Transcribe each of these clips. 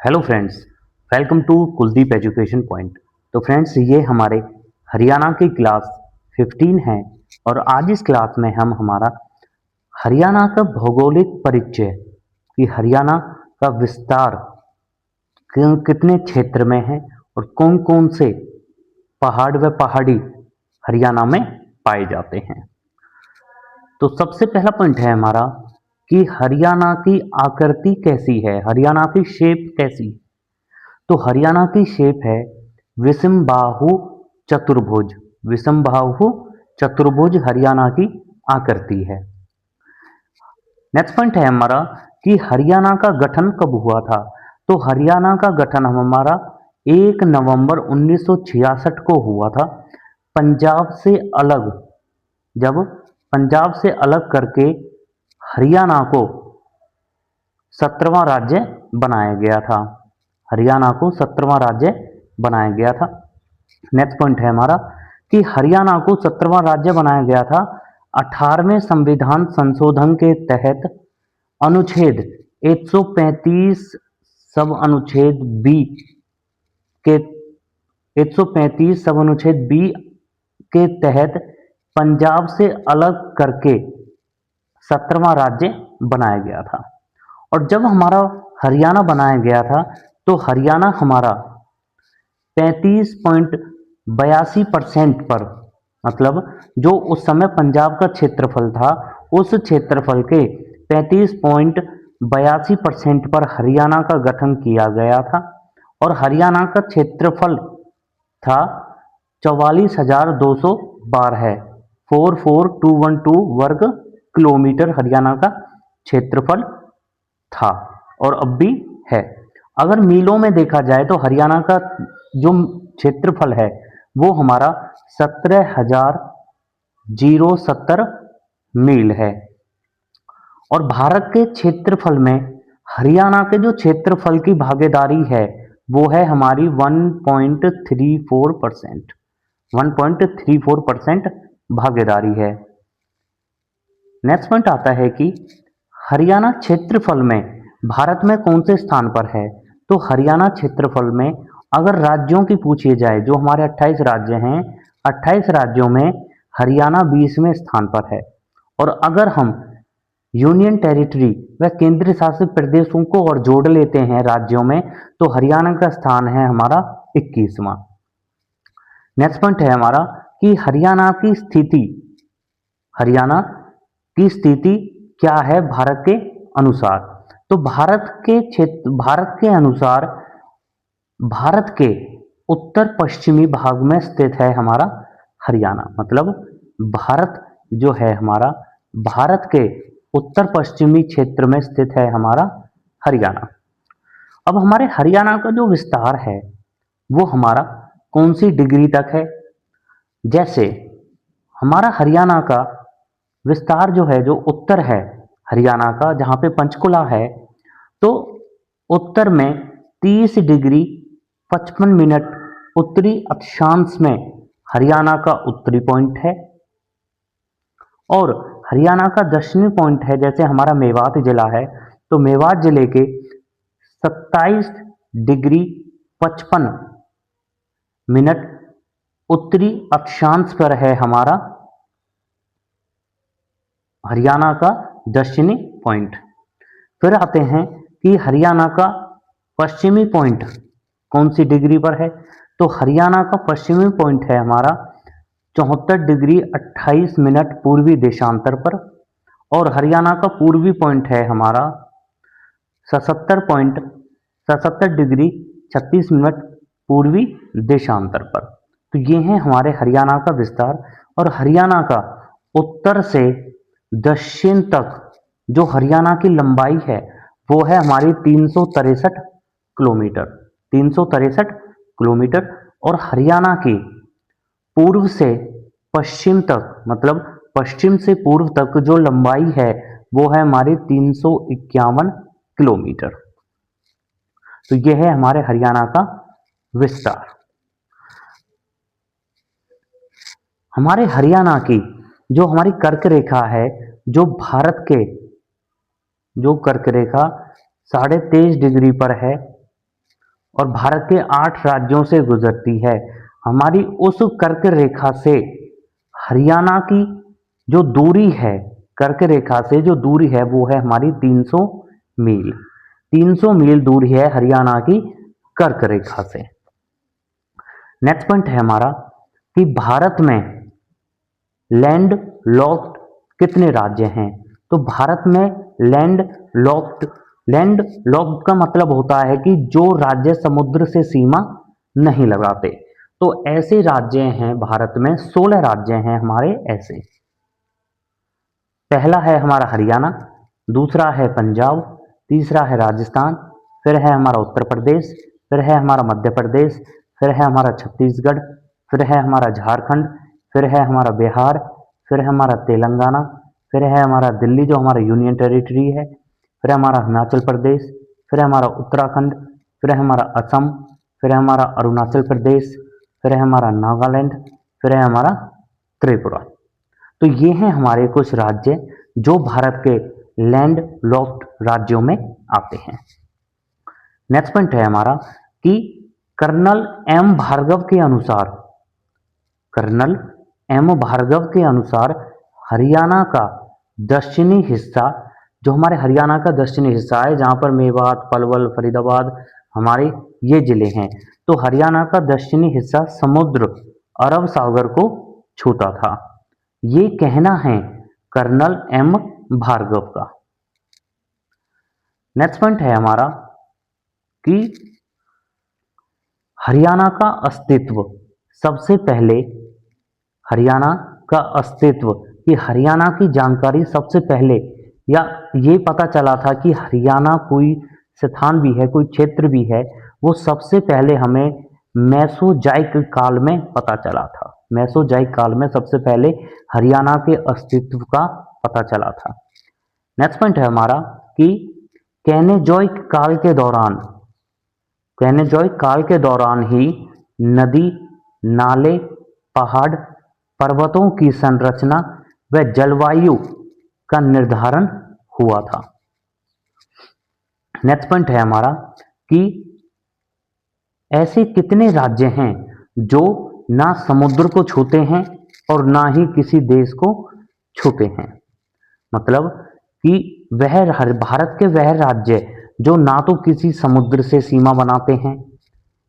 Hello friends, welcome to Kuldeep education point. तो friends, ये हमारे हरियाणा की क्लास 15 है और आज इस क्लास में हम हमारा हरियाणा का भौगोलिक परिचय कि हरियाणा का विस्तार कितने क्षेत्र में है और कौन कौन से पहाड़ व पहाड़ी हरियाणा में पाए जाते हैं। तो सबसे पहला पॉइंट है हमारा कि हरियाणा की आकृति कैसी है, हरियाणा की शेप कैसी। तो हरियाणा की शेप है विषमबाहु चतुर्भुज। विषमबाहु चतुर्भुज हरियाणा की आकृति है। नेक्स्ट पॉइंट है हमारा कि हरियाणा का गठन कब हुआ था। तो हरियाणा का गठन हमारा 1 नवंबर 1966 को हुआ था। पंजाब से अलग, जब पंजाब से अलग करके हरियाणा को 17वां राज्य बनाया गया था। हरियाणा को 17वां राज्य बनाया गया था। नेक्स्ट पॉइंट है हमारा कि हरियाणा को 17वां राज्य बनाया गया था 18वें संविधान संशोधन के तहत अनुच्छेद 135 सब अनुच्छेद बी के 135 सब अनुच्छेद बी के तहत पंजाब से अलग करके 17वां राज्य बनाया गया था। और जब हमारा हरियाणा बनाया गया था तो हरियाणा हमारा 35.82% पर, मतलब जो उस समय पंजाब का क्षेत्रफल था उस क्षेत्रफल के 35.82% पर हरियाणा का गठन किया गया था। और हरियाणा का क्षेत्रफल था 44,212 है, 44212 वर्ग किलोमीटर हरियाणा का क्षेत्रफल था और अब भी है। अगर मीलों में देखा जाए तो हरियाणा का जो क्षेत्रफल है वो हमारा 17,070 मील है। और भारत के क्षेत्रफल में हरियाणा के जो क्षेत्रफल की भागीदारी है वो है हमारी 1.34%। 1.34% भागीदारी है। नेक्स्ट पॉइंट आता है कि हरियाणा क्षेत्रफल में भारत में कौन से स्थान पर है। तो हरियाणा क्षेत्रफल में अगर राज्यों की पूछी जाए, जो हमारे 28 राज्य हैं, 28 राज्यों में हरियाणा 20वें स्थान पर है। और अगर हम यूनियन टेरिटरी व केंद्र शासित प्रदेशों को और जोड़ लेते हैं राज्यों में, तो हरियाणा का स्थान है हमारा 21वां। नेक्स्ट पॉइंट है हमारा कि हरियाणा की स्थिति क्या है भारत के अनुसार। तो भारत के अनुसार भारत के उत्तर पश्चिमी भाग में स्थित है हमारा हरियाणा। मतलब भारत जो है हमारा, भारत के उत्तर पश्चिमी क्षेत्र में स्थित है हमारा हरियाणा। अब हमारे हरियाणा का जो विस्तार है वो हमारा कौन सी डिग्री तक है। जैसे हमारा हरियाणा का विस्तार जो है, जो उत्तर है हरियाणा का, जहाँ पे पंचकुला है, तो उत्तर में 30 डिग्री 55 मिनट उत्तरी अक्षांश में हरियाणा का उत्तरी पॉइंट है। और हरियाणा का दक्षिणी पॉइंट है, जैसे हमारा मेवात जिला है, तो मेवात जिले के 27 डिग्री 55 मिनट उत्तरी अक्षांश पर है हमारा हरियाणा का दक्षिणी पॉइंट। फिर आते हैं कि हरियाणा का पश्चिमी पॉइंट कौन सी डिग्री पर है। तो हरियाणा का पश्चिमी पॉइंट है हमारा 74 डिग्री 28 मिनट पूर्वी देशांतर पर। और हरियाणा का पूर्वी पॉइंट है हमारा 77 डिग्री 36 मिनट पूर्वी देशांतर पर। तो ये है हमारे हरियाणा का विस्तार। और हरियाणा का उत्तर से दक्षिण तक जो हरियाणा की लंबाई है वो है हमारी 363 किलोमीटर। 363 किलोमीटर। और हरियाणा की पूर्व से पश्चिम तक, मतलब पश्चिम से पूर्व तक जो लंबाई है वो है हमारी 351 किलोमीटर। तो यह है हमारे हरियाणा का विस्तार। हमारे हरियाणा की जो हमारी कर्क रेखा है, जो भारत के जो कर्क रेखा 23.5 डिग्री पर है, और भारत के 8 राज्यों से गुजरती है। हमारी उस कर्क रेखा से हरियाणा की जो दूरी है, कर्क रेखा से जो दूरी है वो है हमारी 300 मील। 300 मील दूरी है हरियाणा की कर्क रेखा से। नेक्स्ट पॉइंट है हमारा कि भारत में लैंड लॉक्ड कितने राज्य हैं। तो भारत में लैंड लॉक्ड, लैंड लॉक्ड का मतलब होता है कि जो राज्य समुद्र से सीमा नहीं लगाते। तो ऐसे राज्य हैं भारत में, 16 राज्य हैं हमारे ऐसे। पहला है हमारा हरियाणा, दूसरा है पंजाब, तीसरा है राजस्थान, फिर है हमारा उत्तर प्रदेश, फिर है हमारा मध्य प्रदेश, फिर है हमारा छत्तीसगढ़, फिर है हमारा झारखंड, फिर है हमारा बिहार, फिर है हमारा तेलंगाना, फिर है हमारा दिल्ली जो हमारा यूनियन टेरिटरी है, फिर है हमारा हिमाचल प्रदेश, फिर है हमारा उत्तराखंड, फिर है हमारा असम, फिर है हमारा अरुणाचल प्रदेश, फिर है हमारा नागालैंड, फिर है हमारा त्रिपुरा। तो ये हैं हमारे कुछ राज्य जो भारत के लैंड लॉक्ड राज्यों में आते हैं। नेक्स्ट पॉइंट है हमारा कि कर्नल एम भार्गव के अनुसार, कर्नल एम भार्गव के अनुसार हरियाणा का दक्षिणी हिस्सा, जो हमारे हरियाणा का दक्षिणी हिस्सा है जहां पर मेवात, पलवल, फरीदाबाद हमारे ये जिले हैं, तो हरियाणा का दक्षिणी हिस्सा समुद्र अरब सागर को छूता था। ये कहना है कर्नल एम भार्गव का। नेक्स्ट पॉइंट है हमारा कि हरियाणा का अस्तित्व, सबसे पहले हरियाणा का अस्तित्व, कि हरियाणा की जानकारी सबसे पहले या ये पता चला था कि हरियाणा कोई स्थान भी है, कोई क्षेत्र भी है, वो सबसे पहले हमें मेसोजाइक काल में पता चला था। मेसोजाइक काल में सबसे पहले हरियाणा के अस्तित्व का पता चला था। नेक्स्ट पॉइंट है हमारा कि कैनेजोइक काल के दौरान, कैनेजोइक काल के दौरान ही नदी, नाले, पहाड़, पर्वतों की संरचना व जलवायु का निर्धारण हुआ था। नेक्स्ट पॉइंट है हमारा कि ऐसे कितने राज्य हैं जो ना समुद्र को छूते हैं और ना ही किसी देश को छूते हैं। मतलब कि भारत के वह राज्य जो ना तो किसी समुद्र से सीमा बनाते हैं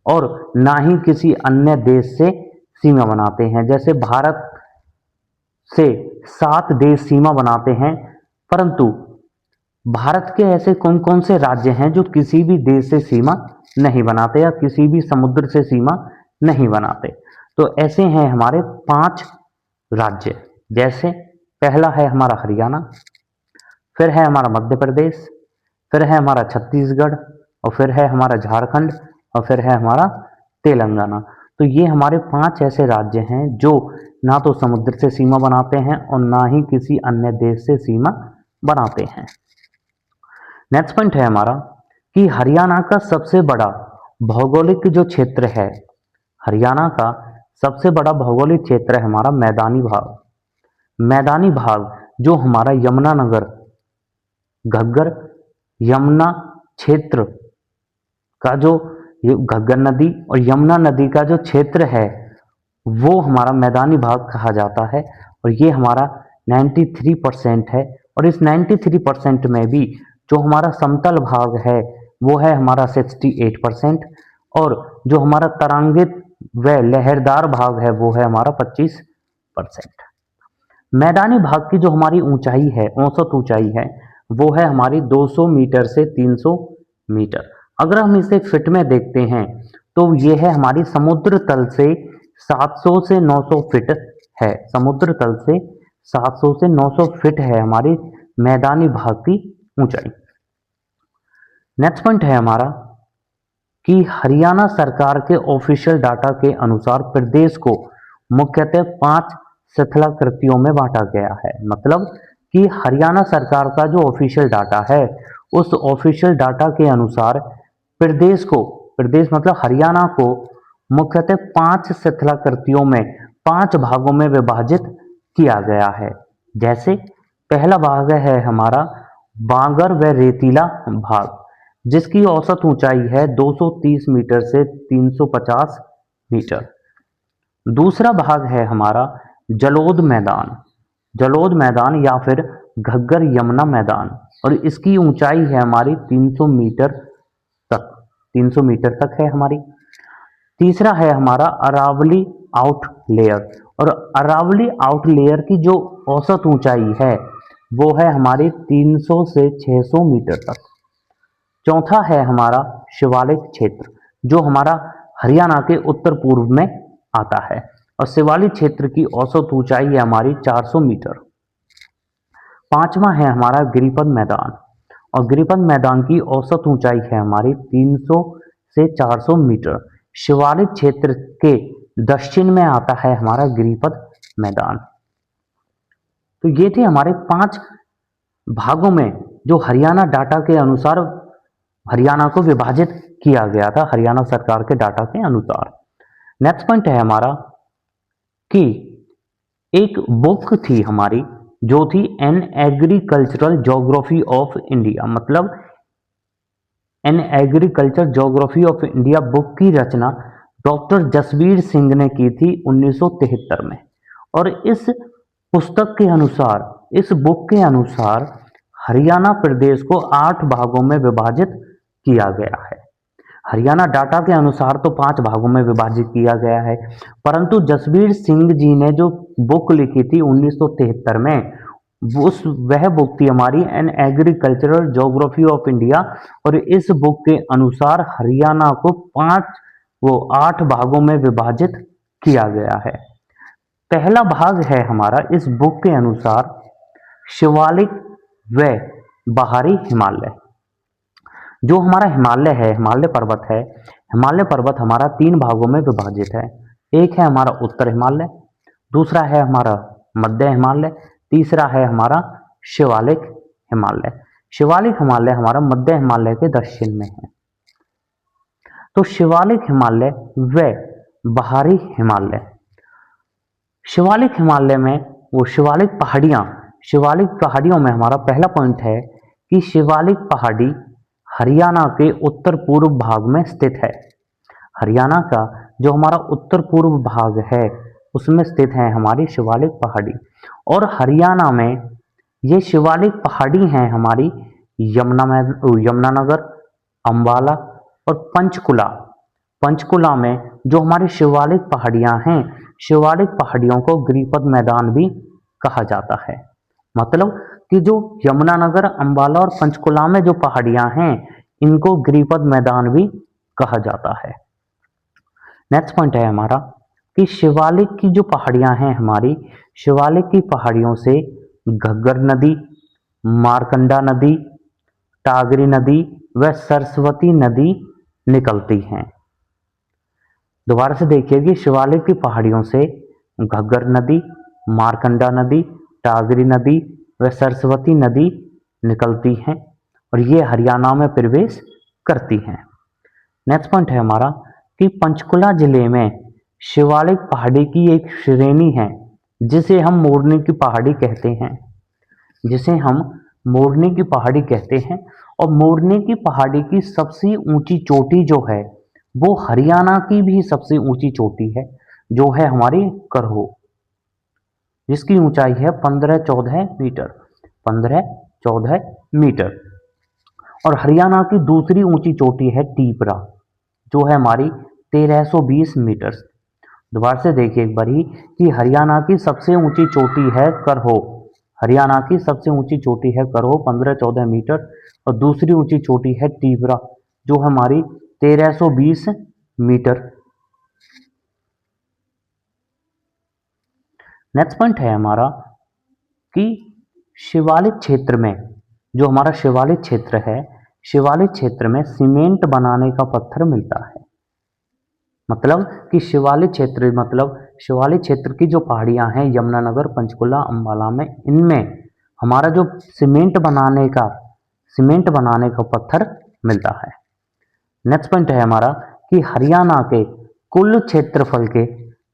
और ना ही किसी अन्य देश से सीमा बनाते हैं। जैसे भारत से 7 देश सीमा बनाते हैं, परंतु भारत के ऐसे कौन कौन से राज्य हैं जो किसी भी देश से सीमा नहीं बनाते या किसी भी समुद्र से सीमा नहीं बनाते। तो ऐसे हैं हमारे 5 राज्य। जैसे पहला है हमारा हरियाणा, फिर है हमारा मध्य प्रदेश, फिर है हमारा छत्तीसगढ़, और फिर है हमारा झारखंड, और फिर है हमारा तेलंगाना। तो ये हमारे 5 ऐसे राज्य हैं जो ना तो समुद्र से सीमा बनाते हैं और ना ही किसी अन्य देश से सीमा बनाते हैं। नेक्स्ट पॉइंट है हमारा कि हरियाणा का सबसे बड़ा भौगोलिक जो क्षेत्र है, हरियाणा का सबसे बड़ा भौगोलिक क्षेत्र है हमारा मैदानी भाग। मैदानी भाग जो हमारा यमुनानगर, घग्गर, यमुना क्षेत्र का जो घग्गर नदी और यमुना नदी का जो क्षेत्र है वो हमारा मैदानी भाग कहा जाता है। और ये हमारा 93% है। और इस 93% में भी जो हमारा समतल भाग है वो है हमारा 68%, और जो हमारा तरांगित व लहरदार भाग है वो है हमारा 25%। मैदानी भाग की जो हमारी ऊंचाई है, औसत ऊंचाई है, वो है हमारी 200 मीटर से 300 मीटर। अगर हम इसे फिट में देखते हैं तो ये है हमारी समुद्र तल से 700 से 900 फीट है। समुद्र तल से 700 से 900 फीट है हमारी मैदानी भाग की ऊंचाई। नेक्स्ट पॉइंट है हमारा कि हरियाणा सरकार के ऑफिशियल डाटा के अनुसार प्रदेश को मुख्यतः 5 शिथिलाकृतियों में बांटा गया है। मतलब कि हरियाणा सरकार का जो ऑफिशियल डाटा है उस ऑफिशियल डाटा के अनुसार प्रदेश को, प्रदेश मतलब हरियाणा को मुख्यतः 5 शिथिलाकृतियों में, 5 भागों में विभाजित किया गया है। जैसे पहला भाग है हमारा बांगर व रेतीला भाग, जिसकी औसत ऊंचाई है 230 मीटर से 350 मीटर। दूसरा भाग है हमारा जलोद मैदान। जलोद मैदान या फिर घग्गर यमुना मैदान, और इसकी ऊंचाई है हमारी 300 मीटर तक, 300 मीटर तक है हमारी। तीसरा है हमारा अरावली आउट लेयर, और अरावली आउट लेयर की जो औसत ऊंचाई है वो है हमारी 300 से 600 मीटर तक। चौथा है हमारा शिवालिक क्षेत्र, जो हमारा हरियाणा के उत्तर पूर्व में आता है, और शिवालिक क्षेत्र की औसत ऊंचाई है हमारी 400 मीटर। पांचवा है हमारा गिरिपद मैदान, और गिरिपद मैदान की औसत ऊंचाई है हमारी 300 से 400 मीटर। शिवालिक क्षेत्र के दक्षिण में आता है हमारा गिरिपद मैदान। तो ये थे हमारे 5 भागों में जो हरियाणा डाटा के अनुसार हरियाणा को विभाजित किया गया था, हरियाणा सरकार के डाटा के अनुसार। नेक्स्ट पॉइंट है हमारा कि एक बुक थी हमारी जो थी an agricultural geography of India, मतलब an agriculture geography of India book की रचना डॉक्टर जसवीर सिंह ने की थी 1973 में। और इस पुस्तक के अनुसार, इस बुक के अनुसार हरियाणा प्रदेश को 8 भागों में विभाजित किया गया है। हरियाणा डाटा के अनुसार तो 5 भागों में विभाजित किया गया है, परंतु जसवीर सिंह जी ने जो बुक लिखी थी 1973 में, वह बुक थी हमारी N agricultural geography of India, और इस बुक के अनुसार हरियाणा को 8 भागों में विभाजित किया गया है। पहला भाग है हमारा इस बुक के अनुसार शिवालिक व बाहरी हिमालय। जो हमारा हिमालय है, हिमालय पर्वत है, हिमालय पर्वत हमारा 3 भागों में विभाजित है। एक है हमारा उत्तर हिमालय, दूसरा है हमारा मध्य हिमालय, तीसरा है हमारा शिवालिक हिमालय। शिवालिक हिमालय हमारा मध्य हिमालय के दक्षिण में है। तो शिवालिक हिमालय व बाहरी हिमालय। शिवालिक हिमालय में वो शिवालिक पहाड़ियों में हमारा पहला पॉइंट है कि शिवालिक पहाड़ी हरियाणा के उत्तर पूर्व भाग में स्थित है। हरियाणा का जो हमारा उत्तर पूर्व भाग है उसमें स्थित है हमारी शिवालिक पहाड़ी। और हरियाणा में ये शिवालिक पहाड़ी हैं हमारी यमुनानगर, अंबाला और पंचकुला। पंचकुला में जो हमारी शिवालिक पहाड़ियां हैं, शिवालिक पहाड़ियों को गिरिपद मैदान भी कहा जाता है। मतलब कि जो यमुनानगर, अंबाला और पंचकुला में जो पहाड़ियां हैं इनको गिरिपद मैदान भी कहा जाता है। नेक्स्ट पॉइंट है हमारा कि शिवालिक की जो पहाड़ियां हैं हमारी, शिवालिक की पहाड़ियों से घग्गर नदी, मारकंडा नदी, टागरी नदी व सरस्वती नदी निकलती हैं। दोबारा से देखिए कि शिवालिक की पहाड़ियों से घग्गर नदी, मारकंडा नदी, टागरी नदी व सरस्वती नदी निकलती हैं और ये हरियाणा में प्रवेश करती हैं। नेक्स्ट पॉइंट है हमारा कि पंचकुला जिले में शिवालिक पहाड़ी की एक श्रेणी है जिसे हम मोरनी की पहाड़ी कहते हैं, जिसे हम मोरनी की पहाड़ी कहते हैं। और मोरनी की पहाड़ी की सबसे ऊंची चोटी जो है वो हरियाणा की भी सबसे ऊंची चोटी है, जो है हमारी करहो, जिसकी ऊंचाई है 15-14 मीटर, 15-14 मीटर। और हरियाणा की दूसरी ऊंची चोटी है टीपरा, जो है हमारी 1320 मीटर। दोबारा से देखिए एक बारी कि हरियाणा की सबसे ऊंची चोटी है करहो, हरियाणा की सबसे ऊंची चोटी है करहो 15-14 मीटर, और दूसरी ऊंची चोटी है टीपरा जो हमारी 1320 मीटर। नेक्स्ट पॉइंट है हमारा कि शिवालिक क्षेत्र में, जो हमारा शिवालिक क्षेत्र है, शिवालिक क्षेत्र में सीमेंट बनाने का पत्थर मिलता है। मतलब कि शिवालिक क्षेत्र, मतलब शिवालिक क्षेत्र की जो पहाड़ियां हैं यमुनानगर, पंचकुला, अंबाला में, इनमें हमारा जो सीमेंट बनाने का पत्थर मिलता है। नेक्स्ट पॉइंट है हमारा कि हरियाणा के कुल क्षेत्रफल के,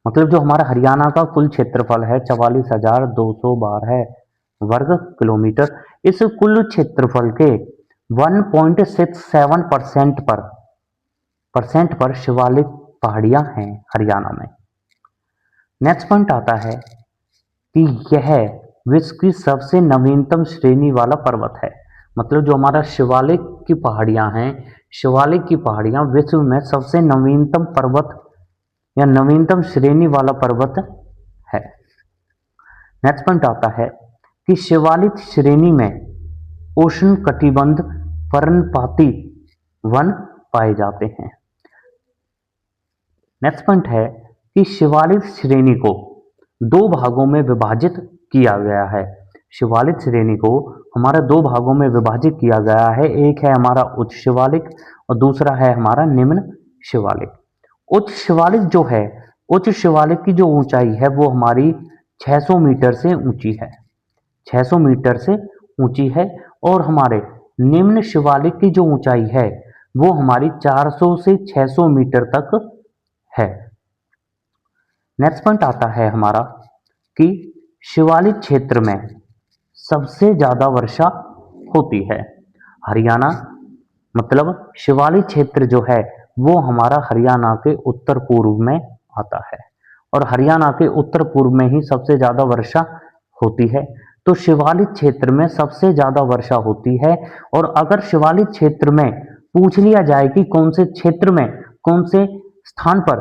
मतलब जो हमारा हरियाणा का कुल क्षेत्रफल है 44,212 वर्ग किलोमीटर, इस कुल क्षेत्रफल के 1.67% पर शिवालिक पहाड़ियां हैं हरियाणा में। नेक्स्ट पॉइंट आता है कि यह विश्व की सबसे नवीनतम श्रेणी वाला पर्वत है। मतलब जो हमारा शिवालिक की पहाड़ियां हैं, शिवालिक की पहाड़ियां विश्व में सबसे नवीनतम पर्वत या नवीनतम श्रेणी वाला पर्वत है। नेक्स्ट पॉइंट आता है कि शिवालिक श्रेणी में उष्ण कटिबंध पर्णपाती वन पाए जाते हैं। नेक्स्ट पॉइंट है कि शिवालिक श्रेणी को दो भागों में विभाजित किया गया है। शिवालिक श्रेणी को हमारा दो भागों में विभाजित किया गया है। एक है हमारा उच्च शिवालिक और दूसरा है हमारा निम्न शिवालिक। उच्च शिवालिक जो है, उच्च शिवालिक की जो ऊंचाई है वो हमारी 600 मीटर से ऊंची है, 600 मीटर से ऊंची है। और हमारे निम्न शिवालिक की जो ऊंचाई है वो हमारी 400 से 600 मीटर तक है। नेक्स्ट पॉइंट आता है हमारा कि शिवालिक क्षेत्र में सबसे ज्यादा वर्षा होती है। हरियाणा मतलब शिवालिक क्षेत्र जो है वो हमारा हरियाणा के उत्तर पूर्व में आता है और हरियाणा के उत्तर पूर्व में ही सबसे ज्यादा वर्षा होती है। तो शिवालिक क्षेत्र में सबसे ज्यादा वर्षा होती है। और अगर शिवालिक क्षेत्र में पूछ लिया जाए कि कौन से क्षेत्र में, कौन से स्थान पर,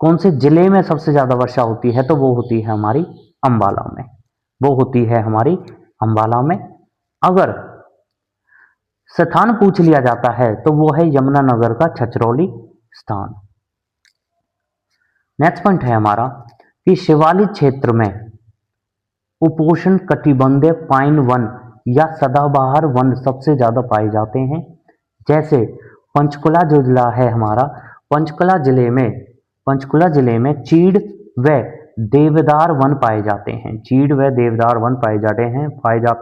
कौन से जिले में सबसे ज्यादा वर्षा होती है, तो वो होती है हमारी अंबाला में, वो होती है हमारी अंबाला में। अगर स्थान पूछ लिया जाता है तो वो है यमुनानगर का छछरौली स्थान। नेक्स्ट पॉइंट है हमारा कि शिवालिक क्षेत्र में उपोष्ण कटिबंधीय पाइन वन या सदाबहार वन सबसे ज्यादा पाए जाते हैं। जैसे पंचकुला जो जिला है हमारा, पंचकुला जिले में चीड़ व देवदार वन पाए जाते हैं। चीड़ व देवदार वन पाए जाते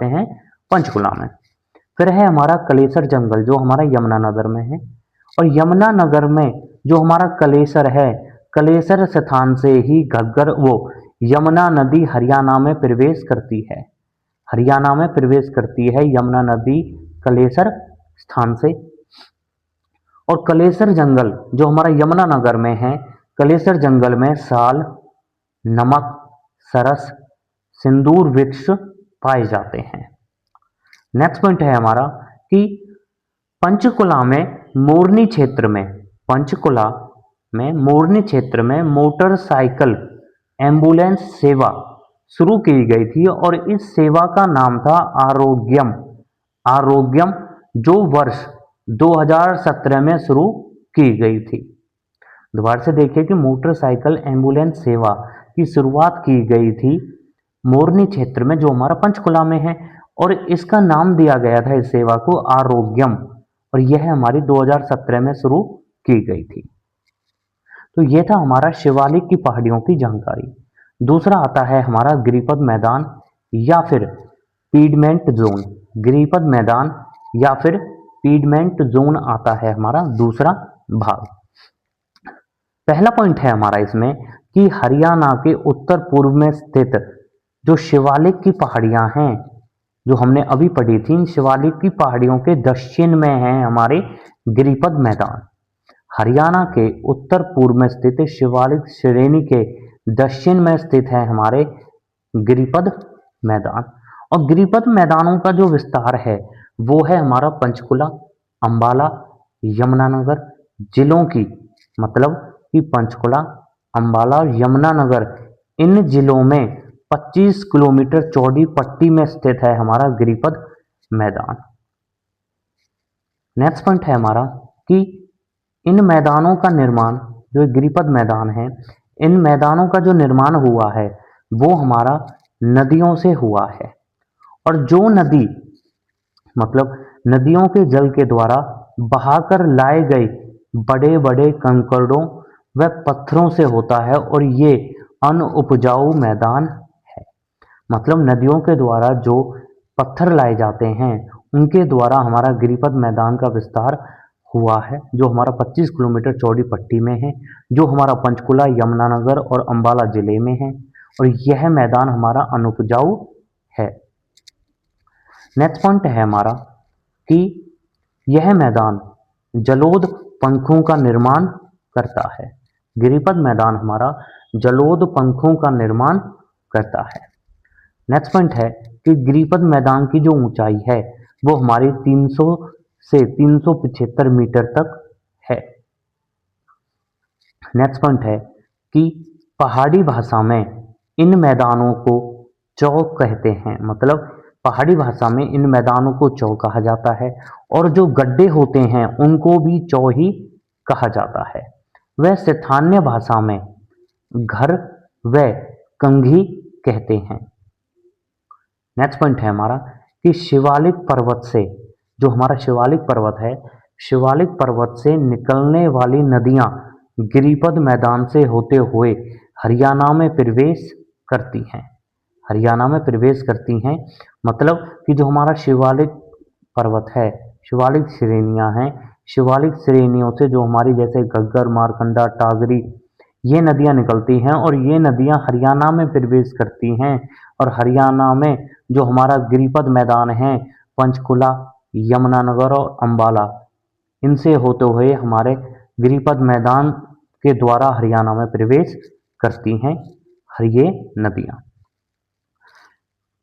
हैं पंचकुला में। फिर है हमारा कलेसर जंगल जो हमारा यमुनानगर में है। और यमुनानगर में जो हमारा कलेसर है, कलेसर स्थान से ही घग्गर वो यमुना नदी हरियाणा में प्रवेश करती है, हरियाणा में प्रवेश करती है यमुना नदी कलेसर स्थान से। और कलेसर जंगल जो हमारा यमुनानगर में है, कलेसर जंगल में साल, नमक, सरस, सिंदूर वृक्ष पाए जाते हैं। नेक्स्ट पॉइंट है हमारा कि पंचकुला में मोरनी क्षेत्र में, पंचकुला में मोरनी क्षेत्र में मोटरसाइकिल एम्बुलेंस सेवा शुरू की गई थी और इस सेवा का नाम था आरोग्यम। आरोग्यम जो वर्ष 2017 में शुरू की गई थी। दोबारा से देखिए कि मोटरसाइकिल एम्बुलेंस सेवा की शुरुआत की गई थी मोरनी क्षेत्र में जो हमारा पंचकुला में है और इसका नाम दिया गया था इस सेवा को आरोग्यम और यह हमारी 2017 में शुरू की गई थी। तो यह था हमारा शिवालिक की पहाड़ियों की जानकारी। दूसरा आता है हमारा गिरिपद मैदान या फिर पीडमेंट जोन। गिरिपद मैदान या फिर पीडमेंट जोन आता है हमारा दूसरा भाग। पहला पॉइंट है हमारा इसमें कि हरियाणा के उत्तर पूर्व में स्थित जो शिवालिक की पहाड़ियां हैं जो हमने अभी पढ़ी थी, इन शिवालिक की पहाड़ियों के दक्षिण में है हमारे गिरिपद मैदान। हरियाणा के उत्तर पूर्व में स्थित शिवालिक श्रेणी के दक्षिण में स्थित है हमारे गिरिपद मैदान। और गिरिपद मैदानों का जो विस्तार है वो है हमारा पंचकुला, अंबाला, यमुनानगर जिलों की, मतलब कि पंचकुला, अंबाला और यमुनानगर इन जिलों में 25 किलोमीटर चौड़ी पट्टी में स्थित है हमारा गिरिपद मैदान। नेक्स्ट पॉइंट है हमारा कि इन मैदानों का निर्माण, जो गिरिपद मैदान है, इन मैदानों का जो निर्माण हुआ है वो हमारा नदियों से हुआ है। और जो नदी, मतलब नदियों के जल के द्वारा बहाकर लाए गए बड़े बड़े कंकड़ों व पत्थरों से होता है और ये अनउपजाऊ मैदान है। मतलब नदियों के द्वारा जो पत्थर लाए जाते हैं उनके द्वारा हमारा गिरिपद मैदान का विस्तार हुआ है जो हमारा 25 किलोमीटर चौड़ी पट्टी में है, जो हमारा पंचकुला, यमुनानगर और अंबाला जिले में है और यह मैदान हमारा अनुपजाऊ है। नेक्स्ट पॉइंट है हमारा कि यह मैदान जलोद पंखों का निर्माण करता है। गिरिपद मैदान हमारा जलोद पंखों का निर्माण करता है। नेक्स्ट पॉइंट है कि गिरिपद मैदान की जो ऊंचाई है वो हमारी 300 से 375 मीटर तक है। नेक्स्ट पॉइंट है कि पहाड़ी भाषा में इन मैदानों को चौ कहते हैं, मतलब पहाड़ी भाषा में इन मैदानों को चौ कहा जाता है और जो गड्ढे होते हैं उनको भी चौ ही कहा जाता है। वह स्थानीय भाषा में घर व कंघी कहते हैं। नेक्स्ट पॉइंट है हमारा कि शिवालिक पर्वत से, जो हमारा शिवालिक पर्वत है, शिवालिक पर्वत से निकलने वाली नदियां गिरिपद मैदान से होते हुए हरियाणा में प्रवेश करती हैं। हरियाणा में प्रवेश करती हैं मतलब कि जो हमारा शिवालिक पर्वत है, शिवालिक श्रेणियां हैं, शिवालिक श्रेणियों से जो हमारी जैसे घग्गर, मारकंडा, टागरी, ये नदियां निकलती हैं और ये नदियां हरियाणा में प्रवेश करती हैं। और हरियाणा में जो हमारा गिरिपद मैदान है, पंचकुला, यमुनानगर और अंबाला, इनसे होते हुए हमारे गिरिपद मैदान के द्वारा हरियाणा में प्रवेश करती हैं ये नदियां।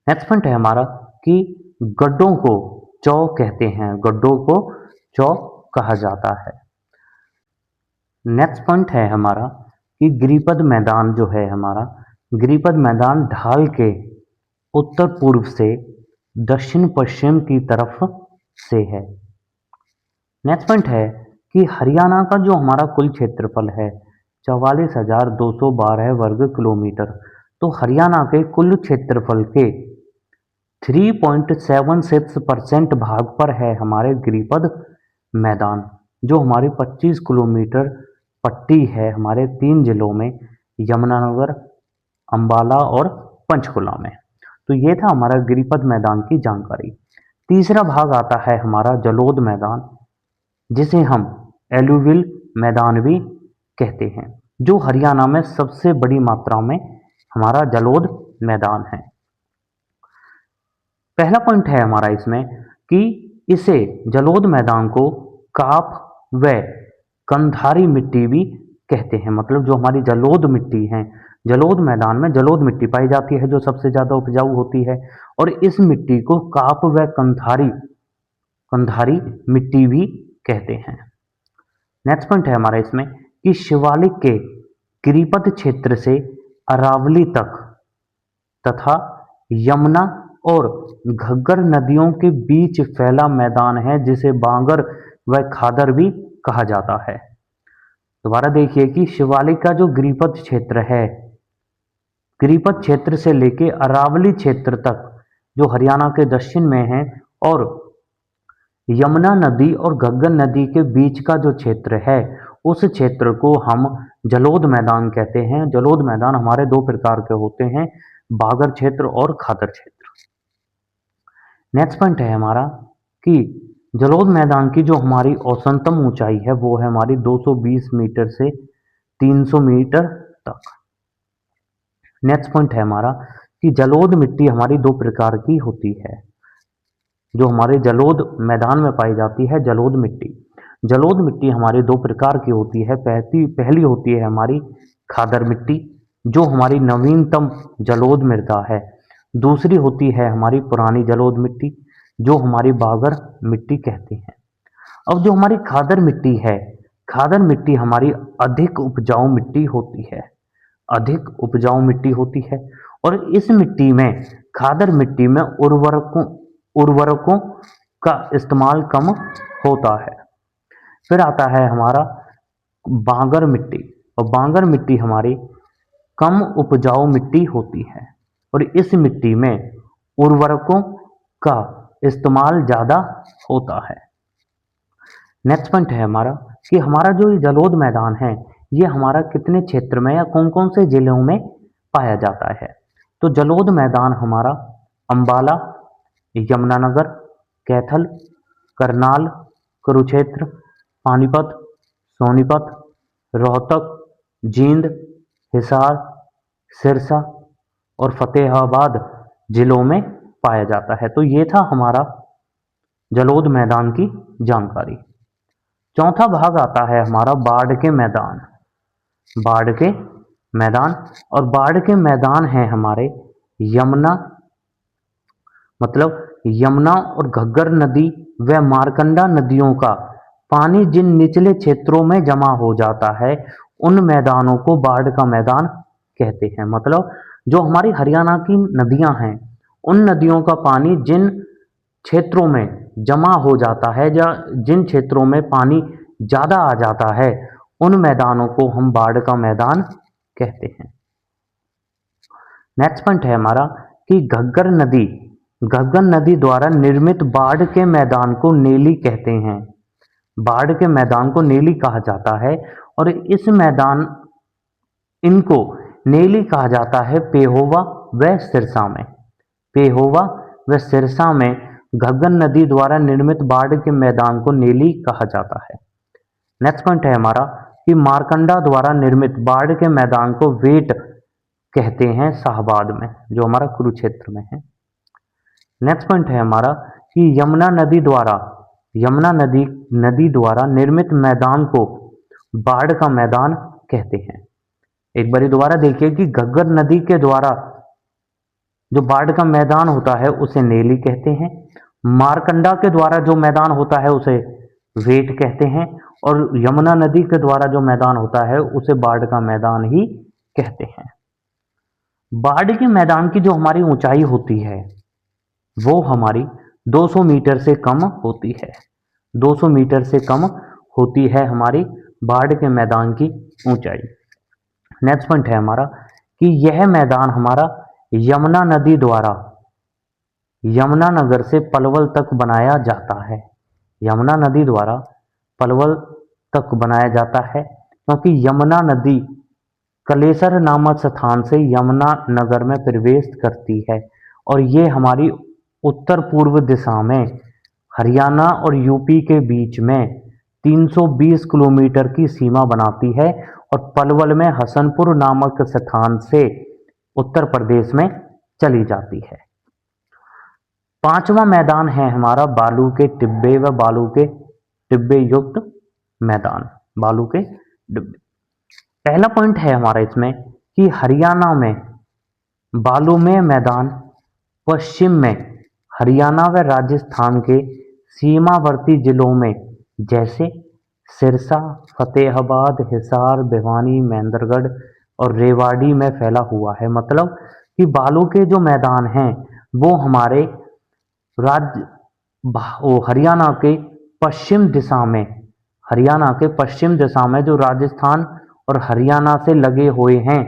नेक्स्ट पॉइंट है हमारा कि गड्ढों को चौ कहते हैं, गड्ढों को चौ कहा जाता है। नेक्स्ट पॉइंट है हमारा कि गिरिपद मैदान जो है हमारा, गिरिपद मैदान ढाल के उत्तर पूर्व से दक्षिण पश्चिम की तरफ से है। नेक्स्ट पॉइंट है कि हरियाणा का जो हमारा कुल क्षेत्रफल है 44,212 वर्ग किलोमीटर, तो हरियाणा के कुल क्षेत्रफल के 3.76% भाग पर है हमारे गिरिपद मैदान, जो हमारी 25 किलोमीटर पट्टी है हमारे 3 जिलों में, यमुनानगर, अंबाला और पंचकुला में। तो ये था हमारा गिरिपद मैदान की जानकारी। तीसरा भाग आता है हमारा जलोद मैदान, जिसे हम एलुवियल मैदान भी कहते हैं, जो हरियाणा में सबसे बड़ी मात्रा में हमारा जलोद मैदान है। पहला पॉइंट है हमारा इसमें कि इसे जलोद मैदान को काप व कंधारी मिट्टी भी कहते हैं, मतलब जो हमारी जलोद मिट्टी है, जलोद मैदान में जलोद मिट्टी पाई जाती है जो सबसे ज्यादा उपजाऊ होती है, और इस मिट्टी को काप व कंधारी कंधारी मिट्टी भी कहते हैं। नेक्स्ट पॉइंट है हमारा इसमें कि शिवालिक के गिरिपद क्षेत्र से अरावली तक तथा यमुना और घग्गर नदियों के बीच फैला मैदान है, जिसे बांगर व खादर भी कहा जाता है। दोबारा देखिए कि शिवालिक का जो गिरिपद क्षेत्र है, गिरिपद क्षेत्र से लेके अरावली क्षेत्र तक जो हरियाणा के दक्षिण में है, और यमुना नदी और घग्गर नदी के बीच का जो क्षेत्र है उस क्षेत्र को हम जलोद मैदान कहते हैं। जलोद मैदान हमारे दो प्रकार के होते हैं, बागर क्षेत्र और खादर क्षेत्र। नेक्स्ट पॉइंट है हमारा कि जलोद मैदान की जो हमारी औसतम ऊंचाई है वो है हमारी 220 मीटर से 300 मीटर तक। नेक्स्ट पॉइंट है हमारा कि जलोद मिट्टी हमारी दो प्रकार की होती है, जो हमारे जलोद मैदान में पाई जाती है जलोद मिट्टी। जलोद मिट्टी हमारी दो प्रकार की होती है। पहली होती है हमारी खादर मिट्टी, जो हमारी नवीनतम जलोद मृदा है। दूसरी होती है हमारी पुरानी जलोद मिट्टी, जो हमारी बागर मिट्टी कहते हैं। अब जो हमारी खादर मिट्टी है, खादर मिट्टी हमारी अधिक उपजाऊ मिट्टी होती है, अधिक उपजाऊ मिट्टी होती है, और इस मिट्टी में, खादर मिट्टी में उर्वरकों का इस्तेमाल कम होता है। फिर आता है हमारा बांगर मिट्टी, और बांगर मिट्टी हमारी कम उपजाऊ मिट्टी होती है, और इस मिट्टी में उर्वरकों का इस्तेमाल ज़्यादा होता है। नेक्स्ट पॉइंट है हमारा कि हमारा जो ये जलोद मैदान है ये हमारा कितने क्षेत्र में या कौन कौन से जिलों में पाया जाता है। तो जलोद मैदान हमारा अंबाला, यमुनानगर, कैथल, करनाल, कुरुक्षेत्र, पानीपत, सोनीपत, रोहतक, जींद, हिसार, सिरसा और फतेहाबाद जिलों में पाया जाता है। तो ये था हमारा जलोढ़ मैदान की जानकारी। चौथा भाग आता है हमारा बाढ़ के मैदान। बाढ़ के मैदान, और बाढ़ के मैदान हैं हमारे यमुना, मतलब यमुना और घग्गर नदी व मारकंडा नदियों का पानी जिन निचले क्षेत्रों में जमा हो जाता है, उन मैदानों को बाढ़ का मैदान कहते हैं। मतलब जो हमारी हरियाणा की नदियां हैं, उन नदियों का पानी जिन क्षेत्रों में जमा हो जाता है या जिन क्षेत्रों में पानी ज़्यादा आ जाता है, उन मैदानों को हम बाढ़ का मैदान कहते हैं। नेक्स्ट पॉइंट है हमारा कि घग्गर नदी द्वारा निर्मित बाढ़ के मैदान को नेली कहते हैं। बाढ़ के मैदान को नेली कहा जाता है, और इनको नेली कहा जाता है पेहोवा व सिरसा में। पेहोवा व सिरसा में घग्गर नदी द्वारा निर्मित बाढ़ के मैदान को नेली कहा जाता है। नेक्स्ट पॉइंट है हमारा कि मारकंडा द्वारा निर्मित बाढ़ के मैदान को वेट कहते हैं शाहबाद में, जो हमारा कुरुक्षेत्र में है। नेक्स्ट पॉइंट है हमारा कि यमुना नदी द्वारा निर्मित मैदान को बाढ़ का मैदान कहते हैं। एक बार दोबारा देखिए कि घग्गर नदी के द्वारा जो बाढ़ का मैदान होता है उसे नेली कहते हैं, मारकंडा के द्वारा जो मैदान होता है उसे वेट कहते हैं, और यमुना नदी के द्वारा जो मैदान होता है उसे बाढ़ का मैदान ही कहते हैं। बाढ़ के मैदान की जो हमारी ऊंचाई होती है वो हमारी 200 मीटर से कम होती है। 200 मीटर से कम होती है हमारी बाढ़ के मैदान की ऊंचाई। नेक्स्ट पॉइंट है हमारा कि यह मैदान हमारा यमुना नदी द्वारा यमुनानगर से पलवल तक बनाया जाता है। यमुना नदी द्वारा पलवल तक बनाया जाता है, क्योंकि यमुना नदी कलेसर नामक स्थान से यमुनानगर में प्रवेश करती है, और ये हमारी उत्तर पूर्व दिशा में हरियाणा और यूपी के बीच में 320 किलोमीटर की सीमा बनाती है, और पलवल में हसनपुर नामक स्थान से उत्तर प्रदेश में चली जाती है। पांचवा मैदान है हमारा बालू के टिब्बे व बालू के टिब्बे युक्त मैदान। बालू के डिब्बे। पहला पॉइंट है हमारा इसमें कि हरियाणा में बालूमय मैदान पश्चिम में हरियाणा व राजस्थान के सीमावर्ती जिलों में जैसे सिरसा, फतेहाबाद, हिसार, भिवानी, महेंद्रगढ़ और रेवाड़ी में फैला हुआ है। मतलब कि बालू के जो मैदान हैं वो हमारे राज्य हरियाणा के पश्चिम दिशा में, हरियाणा के पश्चिम दिशा में जो राजस्थान और हरियाणा से लगे हुए हैं,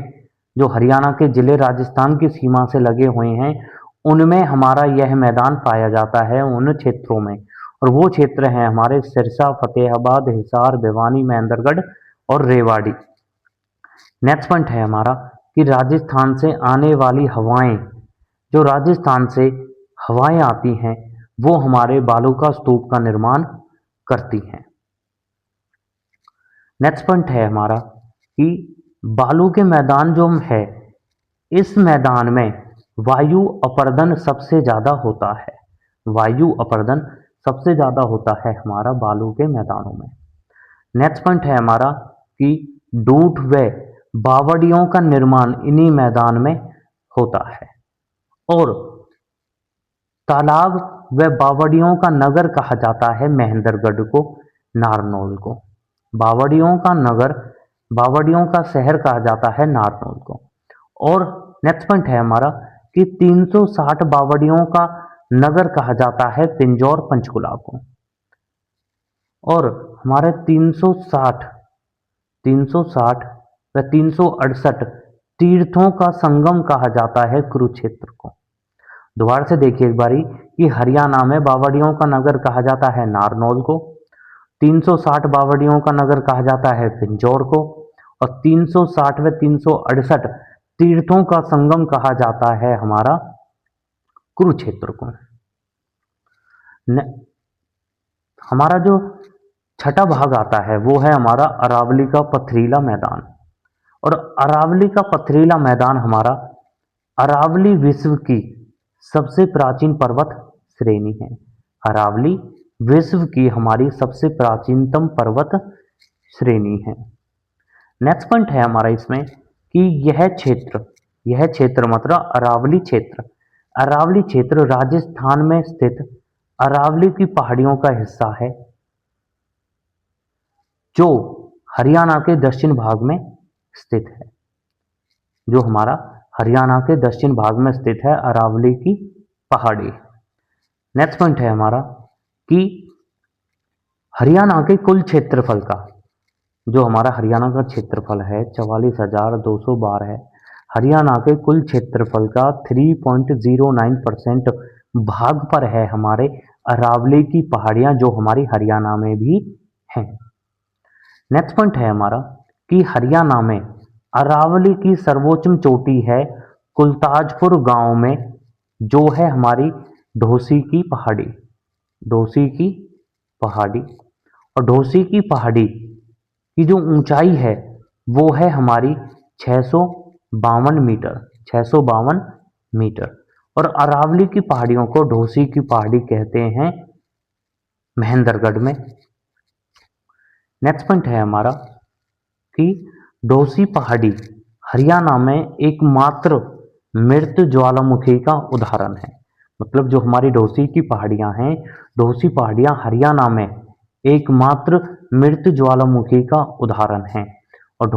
जो हरियाणा के जिले राजस्थान की सीमा से लगे हुए हैं, उनमें हमारा यह मैदान पाया जाता है, उन क्षेत्रों में। और वो क्षेत्र हैं हमारे सिरसा, फतेहाबाद, हिसार, भिवानी, महेंद्रगढ़ और रेवाड़ी। नेक्स्ट पॉइंट है हमारा कि राजस्थान से आने वाली हवाएं, जो राजस्थान से हवाएं आती हैं वो हमारे बालू का स्तूप का निर्माण करती हैं। नेक्स्ट पॉइंट है हमारा कि बालू के मैदान जो है, इस मैदान में वायु अपरदन सबसे ज़्यादा होता है। वायु अपरदन सबसे ज़्यादा होता है हमारा बालू के मैदानों में। नेक्स्ट पॉइंट है हमारा कि डूठ व बावड़ियों का निर्माण इन्हीं मैदान में होता है, और तालाब व बावड़ियों का नगर कहा जाता है महेंद्रगढ़ को, नारनौल को। बावड़ियों का नगर, बावड़ियों का शहर कहा जाता है नारनौल को। और नेक्स्ट पॉइंट है हमारा कि 360 बावड़ियों का नगर कहा जाता है पिंजौर पंचकुला को। और हमारे 360 व 368 तीर्थों का संगम कहा जाता है कुरुक्षेत्र को। दोबारा से देखिए एक बारी कि हरियाणा में बावड़ियों का नगर कहा जाता है नारनौल को, 360 बावड़ियों का नगर कहा जाता है पिंजौर को, और 360 व 368 तीर्थों का संगम कहा जाता है हमारा कुरुक्षेत्र को। हमारा जो छठा भाग आता है वो है हमारा अरावली का पथरीला मैदान। और अरावली का पथरीला मैदान हमारा, अरावली विश्व की सबसे प्राचीन पर्वत श्रेणी है। अरावली विश्व की हमारी सबसे प्राचीनतम पर्वत श्रेणी है। नेक्स्ट पॉइंट है हमारा इसमें कि यह क्षेत्र मतलब अरावली क्षेत्र राजस्थान में स्थित अरावली की पहाड़ियों का हिस्सा है, जो हरियाणा के दक्षिण भाग में स्थित है। जो हमारा हरियाणा के दक्षिण भाग में स्थित है अरावली की पहाड़ी। नेक्स्ट पॉइंट है हमारा कि हरियाणा के कुल क्षेत्रफल का, जो हमारा हरियाणा का क्षेत्रफल है 44,212 है। हरियाणा के कुल क्षेत्रफल का 3.09% भाग पर है हमारे अरावली की पहाड़ियां, जो हमारी हरियाणा में भी हैं। नेक्स्ट पॉइंट है हमारा कि हरियाणा में अरावली की सर्वोच्च चोटी है कुलताजपुर गांव में, जो है हमारी ढोसी की पहाड़ी। ढोसी की पहाड़ी और ढोसी की पहाड़ी की जो ऊंचाई है वो है हमारी 652 मीटर। और अरावली की पहाड़ियों को ढोसी की पहाड़ी कहते हैं महेंद्रगढ़ में। नेक्स्ट पॉइंट है हमारा कि ढोसी पहाड़ी हरियाणा में एकमात्र मृत ज्वालामुखी का उदाहरण है। मतलब जो हमारी ढोसी की पहाड़ियां हैं, ढोसी पहाड़ियां हरियाणा में एकमात्र मृत ज्वालामुखी का उदाहरण है। और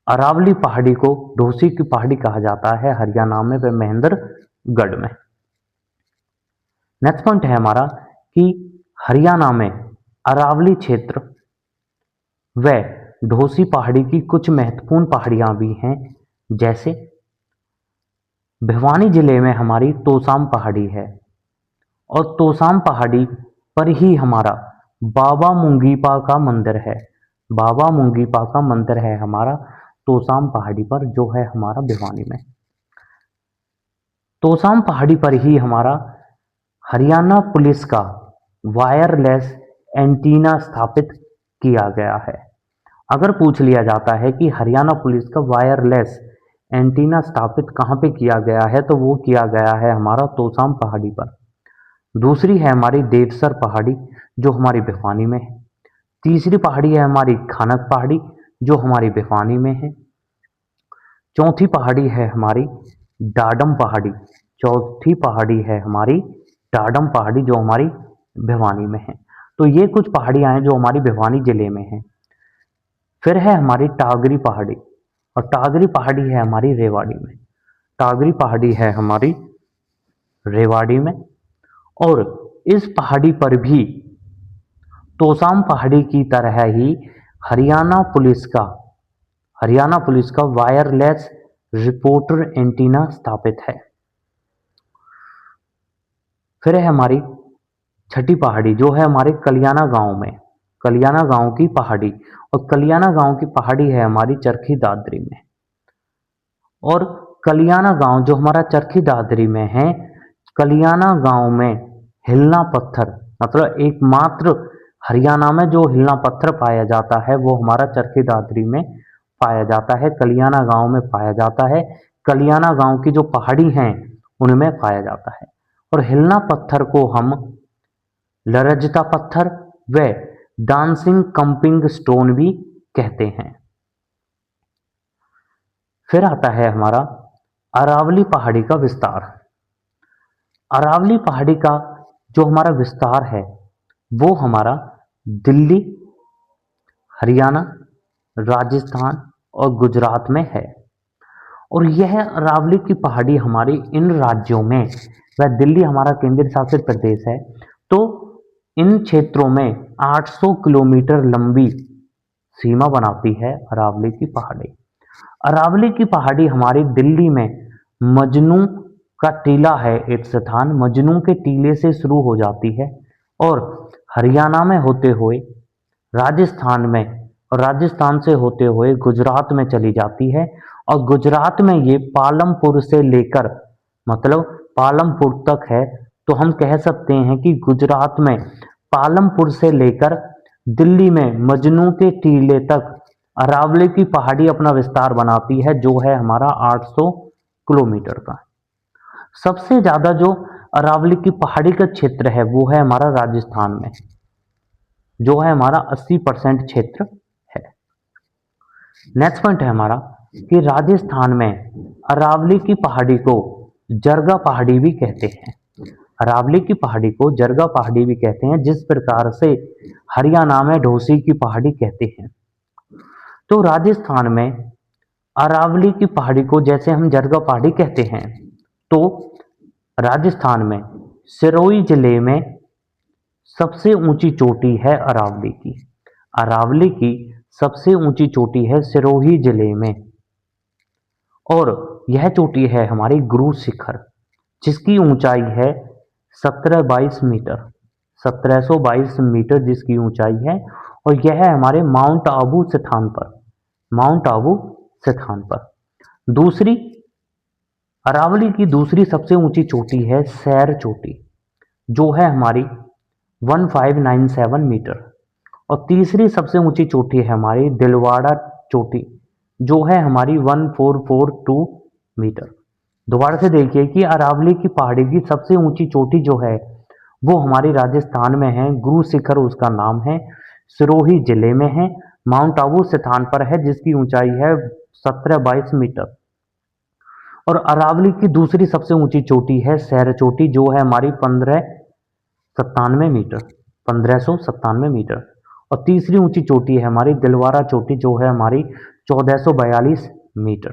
अरावली पहाड़ी को ढोसी की पहाड़ी कहा जाता है हरियाणा में व महेंद्रगढ़ में। नेक्स्ट पॉइंट है हमारा कि हरियाणा में अरावली क्षेत्र व ढोसी पहाड़ी की कुछ महत्वपूर्ण पहाड़ियां भी हैं, जैसे भिवानी जिले में हमारी तोसाम पहाड़ी है, और तोसाम पहाड़ी पर ही हमारा बाबा मुंगीपा का मंदिर है। बाबा मुंगीपा का मंदिर है हमारा तोसाम पहाड़ी पर, जो है हमारा भिवानी में। तोसाम पहाड़ी पर ही हमारा हरियाणा पुलिस का वायरलेस एंटीना स्थापित किया गया है। अगर पूछ लिया जाता है कि हरियाणा पुलिस का वायरलेस एंटीना स्थापित कहाँ पे किया गया है, तो वो किया गया है हमारा तोसाम पहाड़ी पर। दूसरी है हमारी देवसर पहाड़ी, जो हमारी भिवानी में है। तीसरी पहाड़ी है हमारी खानक पहाड़ी, जो हमारी भिवानी में है। चौथी पहाड़ी है हमारी डाडम पहाड़ी। चौथी पहाड़ी है हमारी डाडम पहाड़ी, जो हमारी भिवानी में है। तो ये कुछ पहाड़ियां हैं जो हमारी भिवानी जिले में हैं। फिर है हमारी टागरी पहाड़ी, और टागरी पहाड़ी है हमारी रेवाड़ी में। टागरी पहाड़ी है हमारी रेवाड़ी में। और इस पहाड़ी पर भी तोसाम पहाड़ी की तरह ही हरियाणा पुलिस का वायरलेस रिपोर्टर एंटीना स्थापित है। फिर है हमारी छठी पहाड़ी, जो है हमारे कलियाना गांव में, कलियाना गांव की पहाड़ी। और कलियाना गांव की पहाड़ी है हमारी चरखी दादरी में। और कलियाना गांव जो हमारा चरखी दादरी में है, कलियाना गांव में हिलना पत्थर, मतलब एकमात्र हरियाणा में जो हिलना पत्थर पाया जाता है वो हमारा चरखी दादरी में पाया जाता है, कलियाना गांव में पाया जाता है। कलियाना गांव की जो पहाड़ी हैं उनमें पाया जाता है। और हिलना पत्थर को हम लरजता पत्थर व डांसिंग कम्पिंग स्टोन भी कहते हैं। फिर आता है हमारा अरावली पहाड़ी का विस्तार। अरावली पहाड़ी का जो हमारा विस्तार है वो हमारा दिल्ली, हरियाणा, राजस्थान और गुजरात में है। और यह अरावली की पहाड़ी हमारी इन राज्यों में, वह दिल्ली हमारा केंद्र शासित प्रदेश है, तो इन क्षेत्रों में 800 किलोमीटर लंबी सीमा बनाती है अरावली की पहाड़ी। अरावली की पहाड़ी हमारी दिल्ली में मजनू का टीला है, एक स्थान मजनू के टीले से शुरू हो जाती है और हरियाणा में होते हुए राजस्थान में, और राजस्थान से होते हुए गुजरात में चली जाती है। और गुजरात में ये पालमपुर से लेकर, मतलब पालमपुर तक है। तो हम कह सकते हैं कि गुजरात में पालमपुर से लेकर दिल्ली में मजनू के टीले तक अरावली की पहाड़ी अपना विस्तार बनाती है, जो है हमारा 800 किलोमीटर का। सबसे ज्यादा जो अरावली की पहाड़ी का क्षेत्र है वो है हमारा राजस्थान में, जो है हमारा 80% क्षेत्र है। नेक्स्ट पॉइंट है हमारा कि राजस्थान में अरावली की पहाड़ी को जरगा पहाड़ी भी कहते हैं। अरावली की पहाड़ी को जरगा पहाड़ी भी कहते हैं, जिस प्रकार से हरियाणा में ढोसी की पहाड़ी कहते हैं। तो राजस्थान में अरावली की पहाड़ी को जैसे हम जरगा पहाड़ी कहते हैं, तो राजस्थान में सिरोही जिले में सबसे ऊंची चोटी है अरावली की। अरावली की सबसे ऊंची चोटी है सिरोही जिले में, और यह चोटी है हमारी गुरु शिखर, जिसकी ऊंचाई है 1722 मीटर, 1722 मीटर जिसकी ऊंचाई है। और यह है हमारे माउंट आबू स्थान पर, माउंट आबू स्थान पर। दूसरी अरावली की दूसरी सबसे ऊंची चोटी है सैर चोटी, जो है हमारी 1597 मीटर। और तीसरी सबसे ऊंची चोटी है हमारी दिलवाड़ा चोटी, जो है हमारी 1442 मीटर। दोबारा से देखिए कि अरावली की पहाड़ी की सबसे ऊंची चोटी जो है वो हमारी राजस्थान में है, गुरु शिखर उसका नाम है, सिरोही जिले में है, माउंट आबू स्थान पर है, जिसकी ऊंचाई है 1722 मीटर। और अरावली की दूसरी सबसे ऊंची चोटी है सैर चोटी, जो है हमारी 1597 मीटर। और तीसरी ऊंची चोटी है हमारी दिलवारा चोटी, जो है हमारी 1442 मीटर।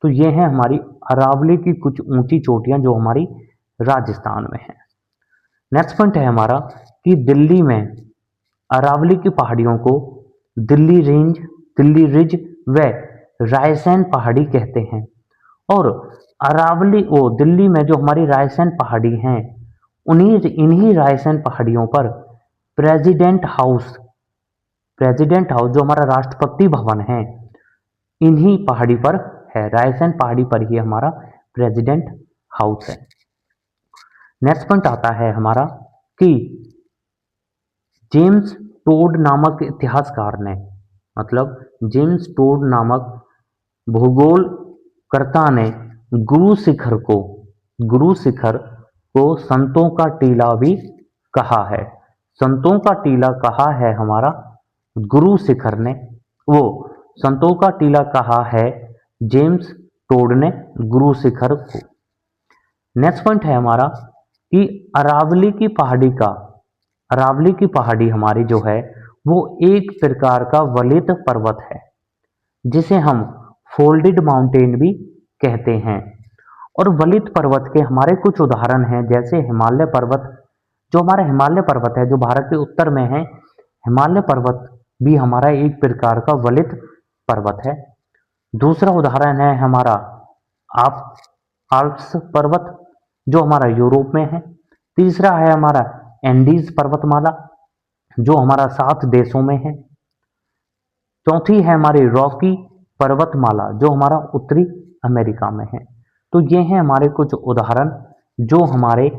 तो ये है हमारी अरावली की कुछ ऊंची चोटियां जो हमारी राजस्थान में है। नेक्स्ट पॉइंट है हमारा कि दिल्ली में अरावली की पहाड़ियों को दिल्ली रेंज, दिल्ली रिज व रायसेन पहाड़ी कहते हैं। और अरावली वो दिल्ली में जो हमारी रायसेन पहाड़ी हैं, उन्हीं इन्हीं रायसेन पहाड़ियों पर प्रेसिडेंट हाउस, प्रेसिडेंट हाउस जो हमारा राष्ट्रपति भवन है, इन्हीं पहाड़ी पर है, रायसेन पहाड़ी पर ही हमारा प्रेसिडेंट हाउस है। नेक्स्ट पॉइंट आता है हमारा कि जेम्स टोड नामक इतिहासकार ने, मतलब जेम्स टोड नामक भूगोलकर्ता ने गुरु शिखर को, गुरु शिखर को संतों का टीला भी कहा है। संतों का टीला कहा है हमारा गुरु शिखर ने, वो संतों का टीला कहा है जेम्स टोड ने गुरु शिखर को। नेक्स्ट पॉइंट है हमारा कि अरावली की पहाड़ी का, अरावली की पहाड़ी हमारी जो है वो एक प्रकार का वलित पर्वत है, जिसे हम फोल्डेड माउंटेन भी कहते हैं। और वलित पर्वत के हमारे कुछ उदाहरण हैं, जैसे हिमालय पर्वत, जो हमारा हिमालय पर्वत है जो भारत के उत्तर में है, हिमालय पर्वत भी हमारा एक प्रकार का वलित पर्वत है। दूसरा उदाहरण है हमारा आप आल्प्स पर्वत, जो हमारा यूरोप में है। तीसरा है हमारा एंडीज पर्वतमाला, जो हमारा 7 देशों में है। चौथी है हमारी रॉकी पर्वतमाला, जो हमारा उत्तरी अमेरिका में है। तो ये हैं हमारे कुछ उदाहरण जो हमारे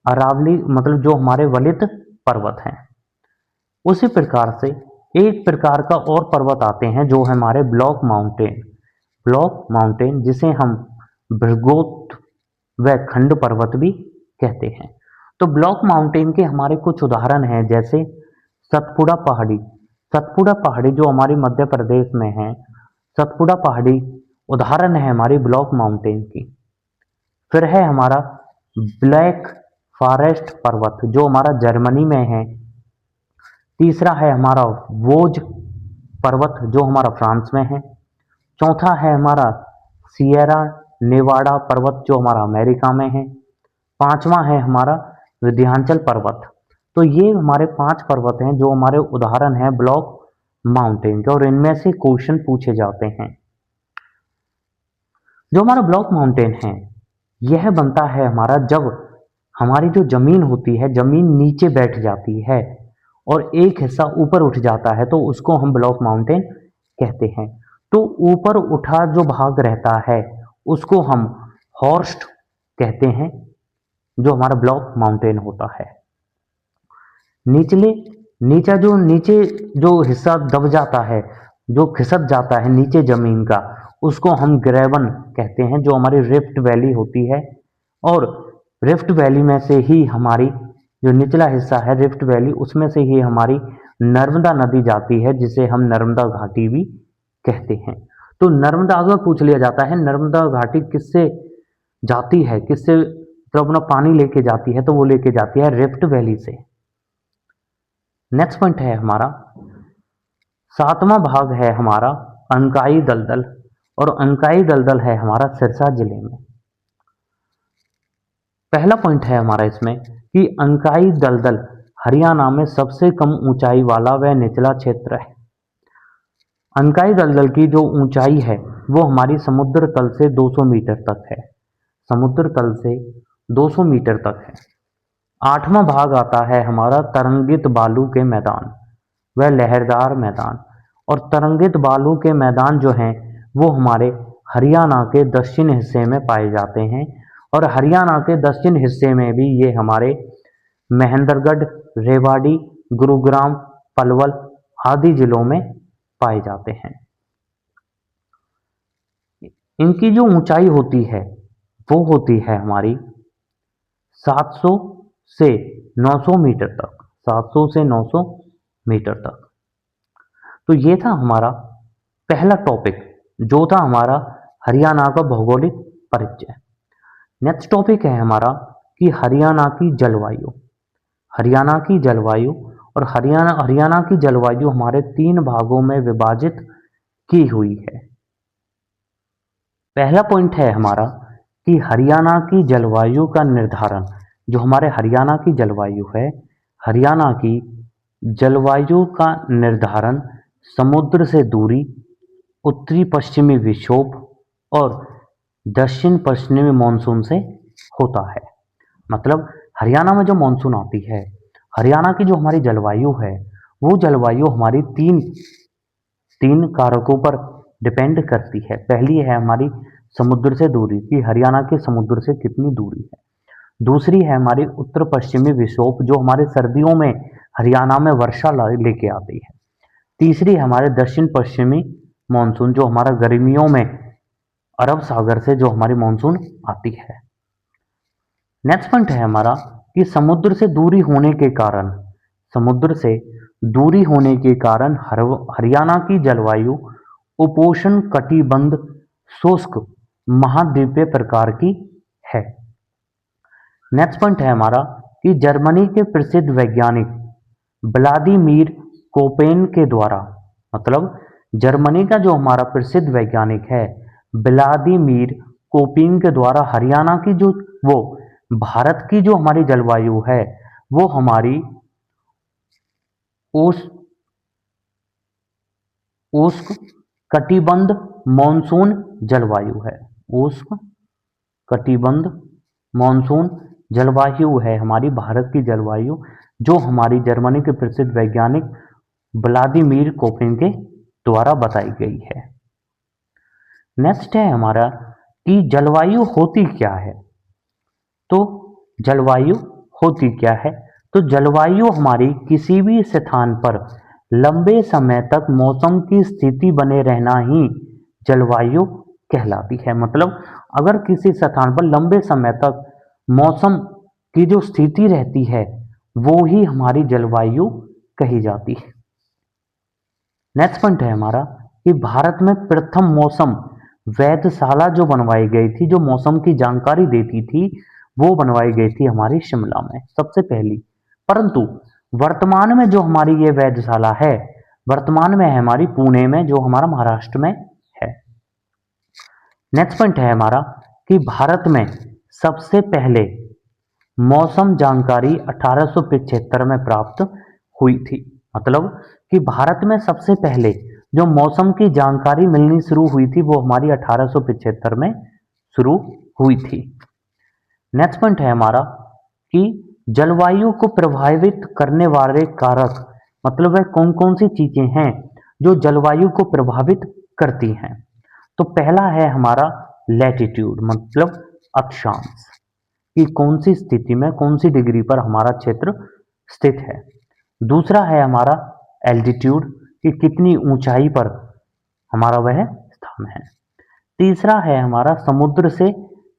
अरावली, मतलब जो हमारे वलित पर्वत हैं। उसी प्रकार से एक प्रकार का और पर्वत आते हैं जो हमारे ब्लॉक माउंटेन, ब्लॉक माउंटेन जिसे हम भृगोत व खंड पर्वत भी कहते हैं। तो ब्लॉक माउंटेन के हमारे कुछ उदाहरण हैं, जैसे सतपुड़ा पहाड़ी, सतपुड़ा पहाड़ी जो हमारी मध्य प्रदेश में है, सतपुड़ा पहाड़ी उदाहरण है हमारी ब्लॉक माउंटेन की। फिर है हमारा ब्लैक फॉरेस्ट पर्वत, जो हमारा जर्मनी में है। तीसरा है हमारा वोज पर्वत, जो हमारा फ्रांस में है। चौथा है हमारा सियरा नेवाडा पर्वत, जो हमारा अमेरिका में है। पांचवा है हमारा विंध्याचल पर्वत। तो ये हमारे 5 पर्वत हैं जो हमारे उदाहरण हैं ब्लॉक माउंटेन के, और इनमें से क्वेश्चन पूछे जाते हैं। जो हमारा ब्लॉक माउंटेन है यह बनता है हमारा जब हमारी जो जमीन होती है, जमीन नीचे बैठ जाती है और एक हिस्सा ऊपर उठ जाता है, तो उसको हम ब्लॉक माउंटेन कहते हैं। तो ऊपर उठा जो भाग रहता है उसको हम हॉर्स्ट कहते हैं, जो हमारा ब्लॉक माउंटेन होता है। निचले नीचे जो हिस्सा दब जाता है, जो खिसक जाता है नीचे जमीन का, उसको हम ग्रेवन कहते हैं, जो हमारी रिफ्ट वैली होती है और रिफ्ट वैली में से ही हमारी जो निचला हिस्सा है रिफ्ट वैली, उसमें से ही हमारी नर्मदा नदी जाती है, जिसे हम नर्मदा घाटी भी कहते हैं। तो नर्मदा अगर पूछ लिया जाता है नर्मदा घाटी किससे जाती है, किससे तो अपना पानी लेके जाती है, तो वो लेके जाती है रिफ्ट वैली से। नेक्स्ट पॉइंट है हमारा, सातवां भाग है हमारा अंकाई दलदल, और अंकाई दलदल है हमारा सिरसा जिले में। पहला पॉइंट है हमारा इसमें कि अंकाई दलदल हरियाणा में सबसे कम ऊंचाई वाला वह निचला क्षेत्र है। अंकाई दलदल की जो ऊंचाई है वो हमारी समुद्र तल से 200 मीटर तक है, समुद्र तल से 200 मीटर तक है। आठवां भाग आता है हमारा तरंगित बालू के मैदान, वह लहरदार मैदान, और तरंगित बालू के मैदान जो हैं वो हमारे हरियाणा के दक्षिण हिस्से में पाए जाते हैं, और हरियाणा के दक्षिण हिस्से में भी ये हमारे महेंद्रगढ़, रेवाड़ी, गुरुग्राम, पलवल आदि जिलों में पाए जाते हैं। इनकी जो ऊंचाई होती है वो होती है हमारी 700 से 900 मीटर तक, 700 से 900 मीटर तक। तो ये था हमारा पहला टॉपिक, जो था हमारा हरियाणा का भौगोलिक परिचय। नेक्स्ट टॉपिक है हमारा कि हरियाणा की जलवायु। हरियाणा की जलवायु, और हरियाणा की जलवायु हमारे 3 भागों में विभाजित की हुई है। पहला पॉइंट है हमारा कि हरियाणा की जलवायु का निर्धारण, जो हमारे हरियाणा की जलवायु है, हरियाणा की जलवायु का निर्धारण समुद्र से दूरी, उत्तरी पश्चिमी विक्षोभ और दक्षिण पश्चिमी मानसून से होता है। मतलब हरियाणा में जो मानसून आती है, हरियाणा की जो हमारी जलवायु है, वो जलवायु हमारी तीन कारकों पर डिपेंड करती है। पहली है हमारी समुद्र से दूरी, कि हरियाणा के समुद्र से कितनी दूरी है। दूसरी है हमारी उत्तर पश्चिमी विक्षोभ, जो हमारे सर्दियों में हरियाणा में वर्षा लेके आती है। तीसरी है हमारे दक्षिण पश्चिमी मानसून, जो हमारा गर्मियों में अरब सागर से जो हमारी मानसून आती है। नेक्स्ट पॉइंट है हमारा कि समुद्र से दूरी होने के कारण, समुद्र से दूरी होने के कारण हरियाणा की जलवायु उपोष्ण कटिबंध शुष्क महाद्वीपीय प्रकार की है। नेक्स्ट पॉइंट है हमारा कि जर्मनी के प्रसिद्ध वैज्ञानिक व्लादिमीर कोपेन के द्वारा, मतलब जर्मनी का जो हमारा प्रसिद्ध वैज्ञानिक है व्लादिमीर कोपेन के द्वारा हरियाणा की जो वो भारत की जो हमारी जलवायु है वो हमारी उष्ण कटिबंध मॉनसून जलवायु है। उष्ण कटिबंध मॉनसून जलवायु है हमारी भारत की जलवायु, जो हमारी जर्मनी के प्रसिद्ध वैज्ञानिक व्लादिमीर कोपेन के द्वारा बताई गई है। नेक्स्ट है हमारा कि जलवायु होती क्या है। तो जलवायु होती क्या है, तो जलवायु हमारी किसी भी स्थान पर लंबे समय तक मौसम की स्थिति बने रहना ही जलवायु कहलाती है। मतलब अगर किसी स्थान पर लंबे समय तक मौसम की जो स्थिति रहती है वो ही हमारी जलवायु कही जाती है। नेक्स्ट पॉइंट है हमारा कि भारत में प्रथम मौसम वेधशाला जो बनवाई गई थी, जो मौसम की जानकारी देती थी, वो बनवाई गई थी हमारी शिमला में सबसे पहली। परंतु वर्तमान में जो हमारी ये वेधशाला है, वर्तमान में है हमारी पुणे में, जो हमारा महाराष्ट्र में है। नेक्स्ट पॉइंट है हमारा कि भारत में सबसे पहले मौसम जानकारी 1875 में प्राप्त हुई थी। मतलब कि भारत में सबसे पहले जो मौसम की जानकारी मिलनी शुरू हुई थी वो हमारी 1875 में शुरू हुई थी। नेक्स्ट पॉइंट है हमारा कि जलवायु को प्रभावित करने वाले कारक, मतलब वह कौन कौन सी चीजें हैं जो जलवायु को प्रभावित करती हैं। तो पहला है हमारा लैटिट्यूड, मतलब अक्षांश, कि कौन सी स्थिति में कौन सी डिग्री पर हमारा क्षेत्र स्थित है। दूसरा है हमारा एल्टीट्यूड, कि कितनी ऊंचाई पर हमारा वह स्थान है। तीसरा है हमारा समुद्र से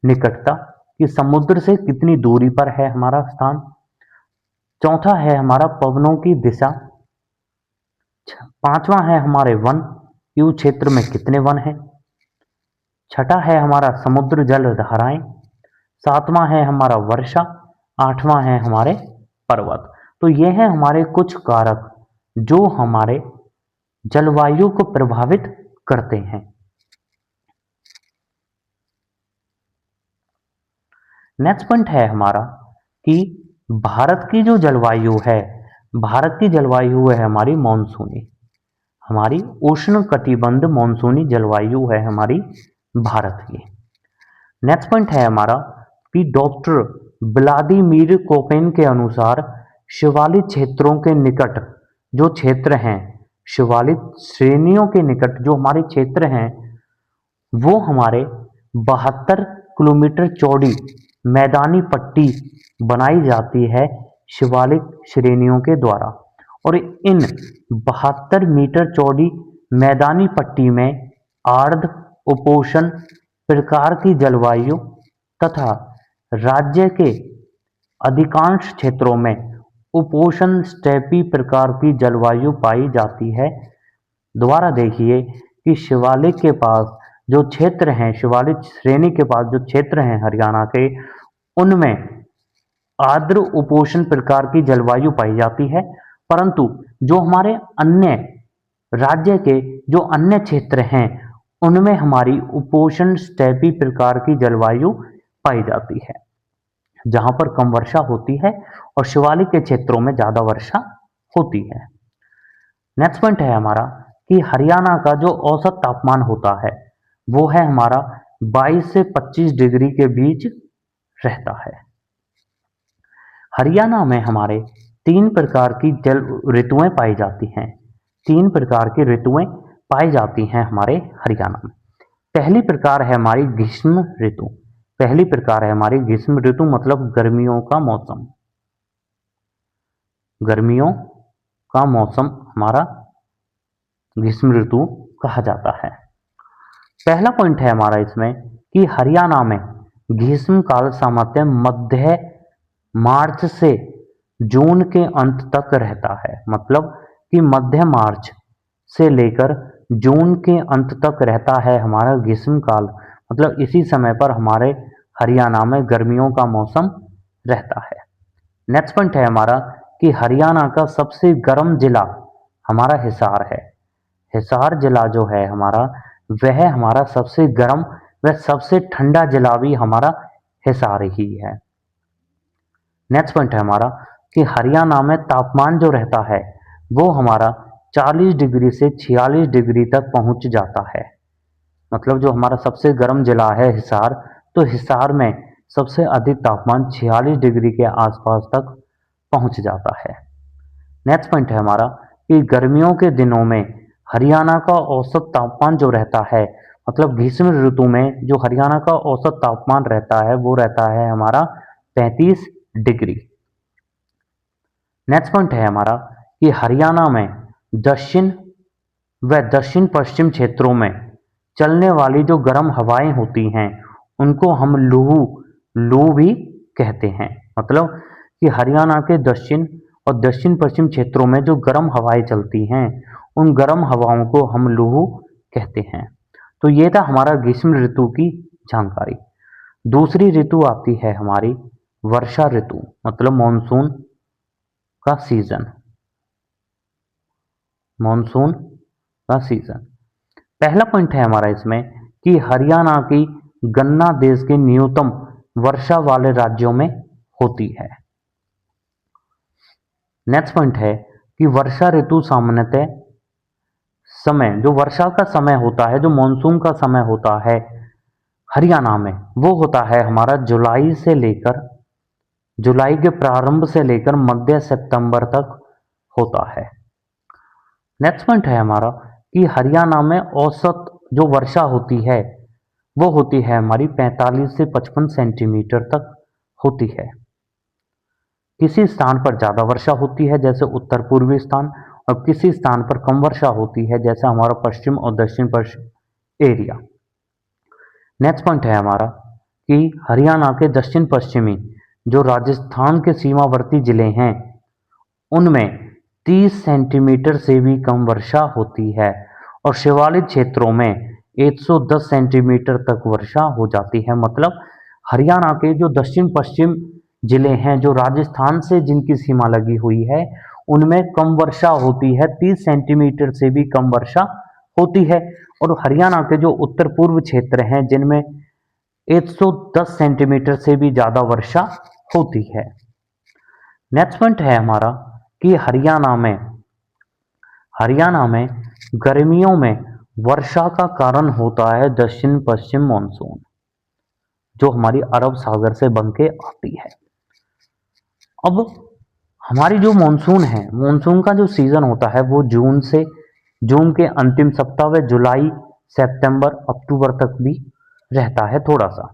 निकटता, कि समुद्र से कितनी दूरी पर है हमारा स्थान। चौथा है हमारा पवनों की दिशा। पांचवा है हमारे वन, कि उस क्षेत्र में कितने वन हैं। छठा है हमारा समुद्र जल धाराएं। सातवां है हमारा वर्षा। आठवां है हमारे पर्वत। तो ये हैं हमारे कुछ कारक जो हमारे जलवायु को प्रभावित करते हैं। नेक्स्ट पॉइंट है हमारा कि भारत की जो जलवायु है, भारत की जलवायु है हमारी मानसूनी, हमारी उष्ण कटिबंध मानसूनी जलवायु है हमारी भारत की। नेक्स्ट पॉइंट है हमारा कि डॉक्टर व्लादिमीर कोपेन के अनुसार शिवालिक क्षेत्रों के निकट जो क्षेत्र हैं, शिवालिक श्रेणियों के निकट जो हमारे क्षेत्र हैं, वो हमारे 72 किलोमीटर चौड़ी मैदानी पट्टी बनाई जाती है शिवालिक श्रेणियों के द्वारा। और इन 72 मीटर चौड़ी मैदानी पट्टी में आर्द्र उपोष्ण प्रकार की जलवायु तथा राज्य के अधिकांश क्षेत्रों में उपोष्ण स्टेपी प्रकार की जलवायु पाई जाती है। दोबारा देखिए कि शिवालिक के पास जो क्षेत्र हैं, शिवालिक श्रेणी के पास जो क्षेत्र हैं हरियाणा के, उनमें आर्द्र उपोष्ण प्रकार की जलवायु पाई जाती है, परंतु जो हमारे अन्य राज्य के जो अन्य क्षेत्र हैं उनमें हमारी उपोष्ण स्टेपी प्रकार की जलवायु पाई जाती है, जहां पर कम वर्षा होती है और शिवालिक के क्षेत्रों में ज्यादा वर्षा होती है। नेक्स्ट पॉइंट है हमारा कि हरियाणा का जो औसत तापमान होता है वो है हमारा 22 से 25 डिग्री के बीच रहता है। हरियाणा में हमारे 3 प्रकार की जल ऋतुएं पाई जाती हैं। 3 प्रकार की ऋतुएं पाई जाती हैं हमारे हरियाणा में। पहली प्रकार है हमारी ग्रीष्म ऋतु। पहली प्रकार है हमारी ग्रीष्म ऋतु, मतलब गर्मियों का मौसम। गर्मियों का मौसम हमारा ग्रीष्म ऋतु कहा जाता है। पहला पॉइंट है हमारा इसमें कि हरियाणा में ग्रीष्म काल सामान्यतः मध्य मार्च से जून के अंत तक रहता है, मतलब कि मध्य मार्च से लेकर जून के अंत तक रहता है हमारा ग्रीष्म काल, मतलब इसी समय पर हमारे हरियाणा में गर्मियों का मौसम रहता है। नेक्स्ट पॉइंट है हमारा कि हरियाणा का सबसे गर्म जिला हमारा हिसार है। हिसार जिला जो है हमारा, वह हमारा सबसे गर्म व सबसे ठंडा जिला भी हमारा हिसार ही है। नेक्स्ट पॉइंट है हमारा कि हरियाणा में तापमान जो रहता है वो हमारा 40 डिग्री से 46 डिग्री तक पहुंच जाता है, मतलब जो हमारा सबसे गर्म जिला है हिसार, तो हिसार में सबसे अधिक तापमान 46 डिग्री के आसपास तक पहुंच जाता है। नेक्स्ट पॉइंट है हमारा कि गर्मियों के दिनों में हरियाणा का औसत तापमान जो रहता है, मतलब ग्रीष्म ऋतु में जो हरियाणा का औसत तापमान रहता है वो रहता है हमारा 35 डिग्री। नेक्स्ट पॉइंट है हमारा कि हरियाणा में दक्षिण व दक्षिण पश्चिम क्षेत्रों में चलने वाली जो गर्म हवाएं होती हैं उनको हम लू भी कहते हैं, मतलब कि हरियाणा के दक्षिण और दक्षिण पश्चिम क्षेत्रों में जो गर्म हवाएं चलती हैं उन गर्म हवाओं को हम लू कहते हैं। तो ये था हमारा ग्रीष्म ऋतु की जानकारी। दूसरी ऋतु आती है हमारी वर्षा ऋतु, मतलब मॉनसून का सीजन। मॉनसून का सीजन, पहला पॉइंट है हमारा इसमें कि हरियाणा की गन्ना देश के न्यूनतम वर्षा वाले राज्यों में होती है। नेक्स्ट पॉइंट है कि वर्षा ऋतु सामान्यतः समय, जो वर्षा का समय होता है, जो मॉनसून का समय होता है हरियाणा में, वो होता है हमारा जुलाई के प्रारंभ से लेकर मध्य सितंबर तक होता है। नेक्स्ट पॉइंट है हमारा कि हरियाणा में औसत जो वर्षा होती है वो होती है हमारी 45 से 55 सेंटीमीटर तक होती है। किसी स्थान पर ज़्यादा वर्षा होती है जैसे उत्तर पूर्वी स्थान, और किसी स्थान पर कम वर्षा होती है जैसे हमारा पश्चिम और दक्षिण पश्चिम एरिया। नेक्स्ट पॉइंट है हमारा कि हरियाणा के दक्षिण पश्चिमी जो राजस्थान के सीमावर्ती जिले हैं उनमें 30 सेंटीमीटर से भी कम वर्षा होती है और शिवालिक क्षेत्रों में 110 सेंटीमीटर तक वर्षा हो जाती है। मतलब हरियाणा के जो दक्षिण पश्चिम जिले हैं जो राजस्थान से जिनकी सीमा लगी हुई है उनमें कम वर्षा होती है, 30 सेंटीमीटर से भी कम वर्षा होती है। और हरियाणा के जो उत्तर पूर्व क्षेत्र हैं जिनमें 110 सेंटीमीटर से भी ज़्यादा वर्षा होती है। नेक्स्ट पॉइंट है हमारा कि हरियाणा में गर्मियों में वर्षा का कारण होता है दक्षिण पश्चिम मानसून जो हमारी अरब सागर से बन के आती है। अब हमारी जो मानसून है, मानसून का जो सीजन होता है वो जून के अंतिम सप्ताह व जुलाई सितंबर अक्टूबर तक भी रहता है थोड़ा सा।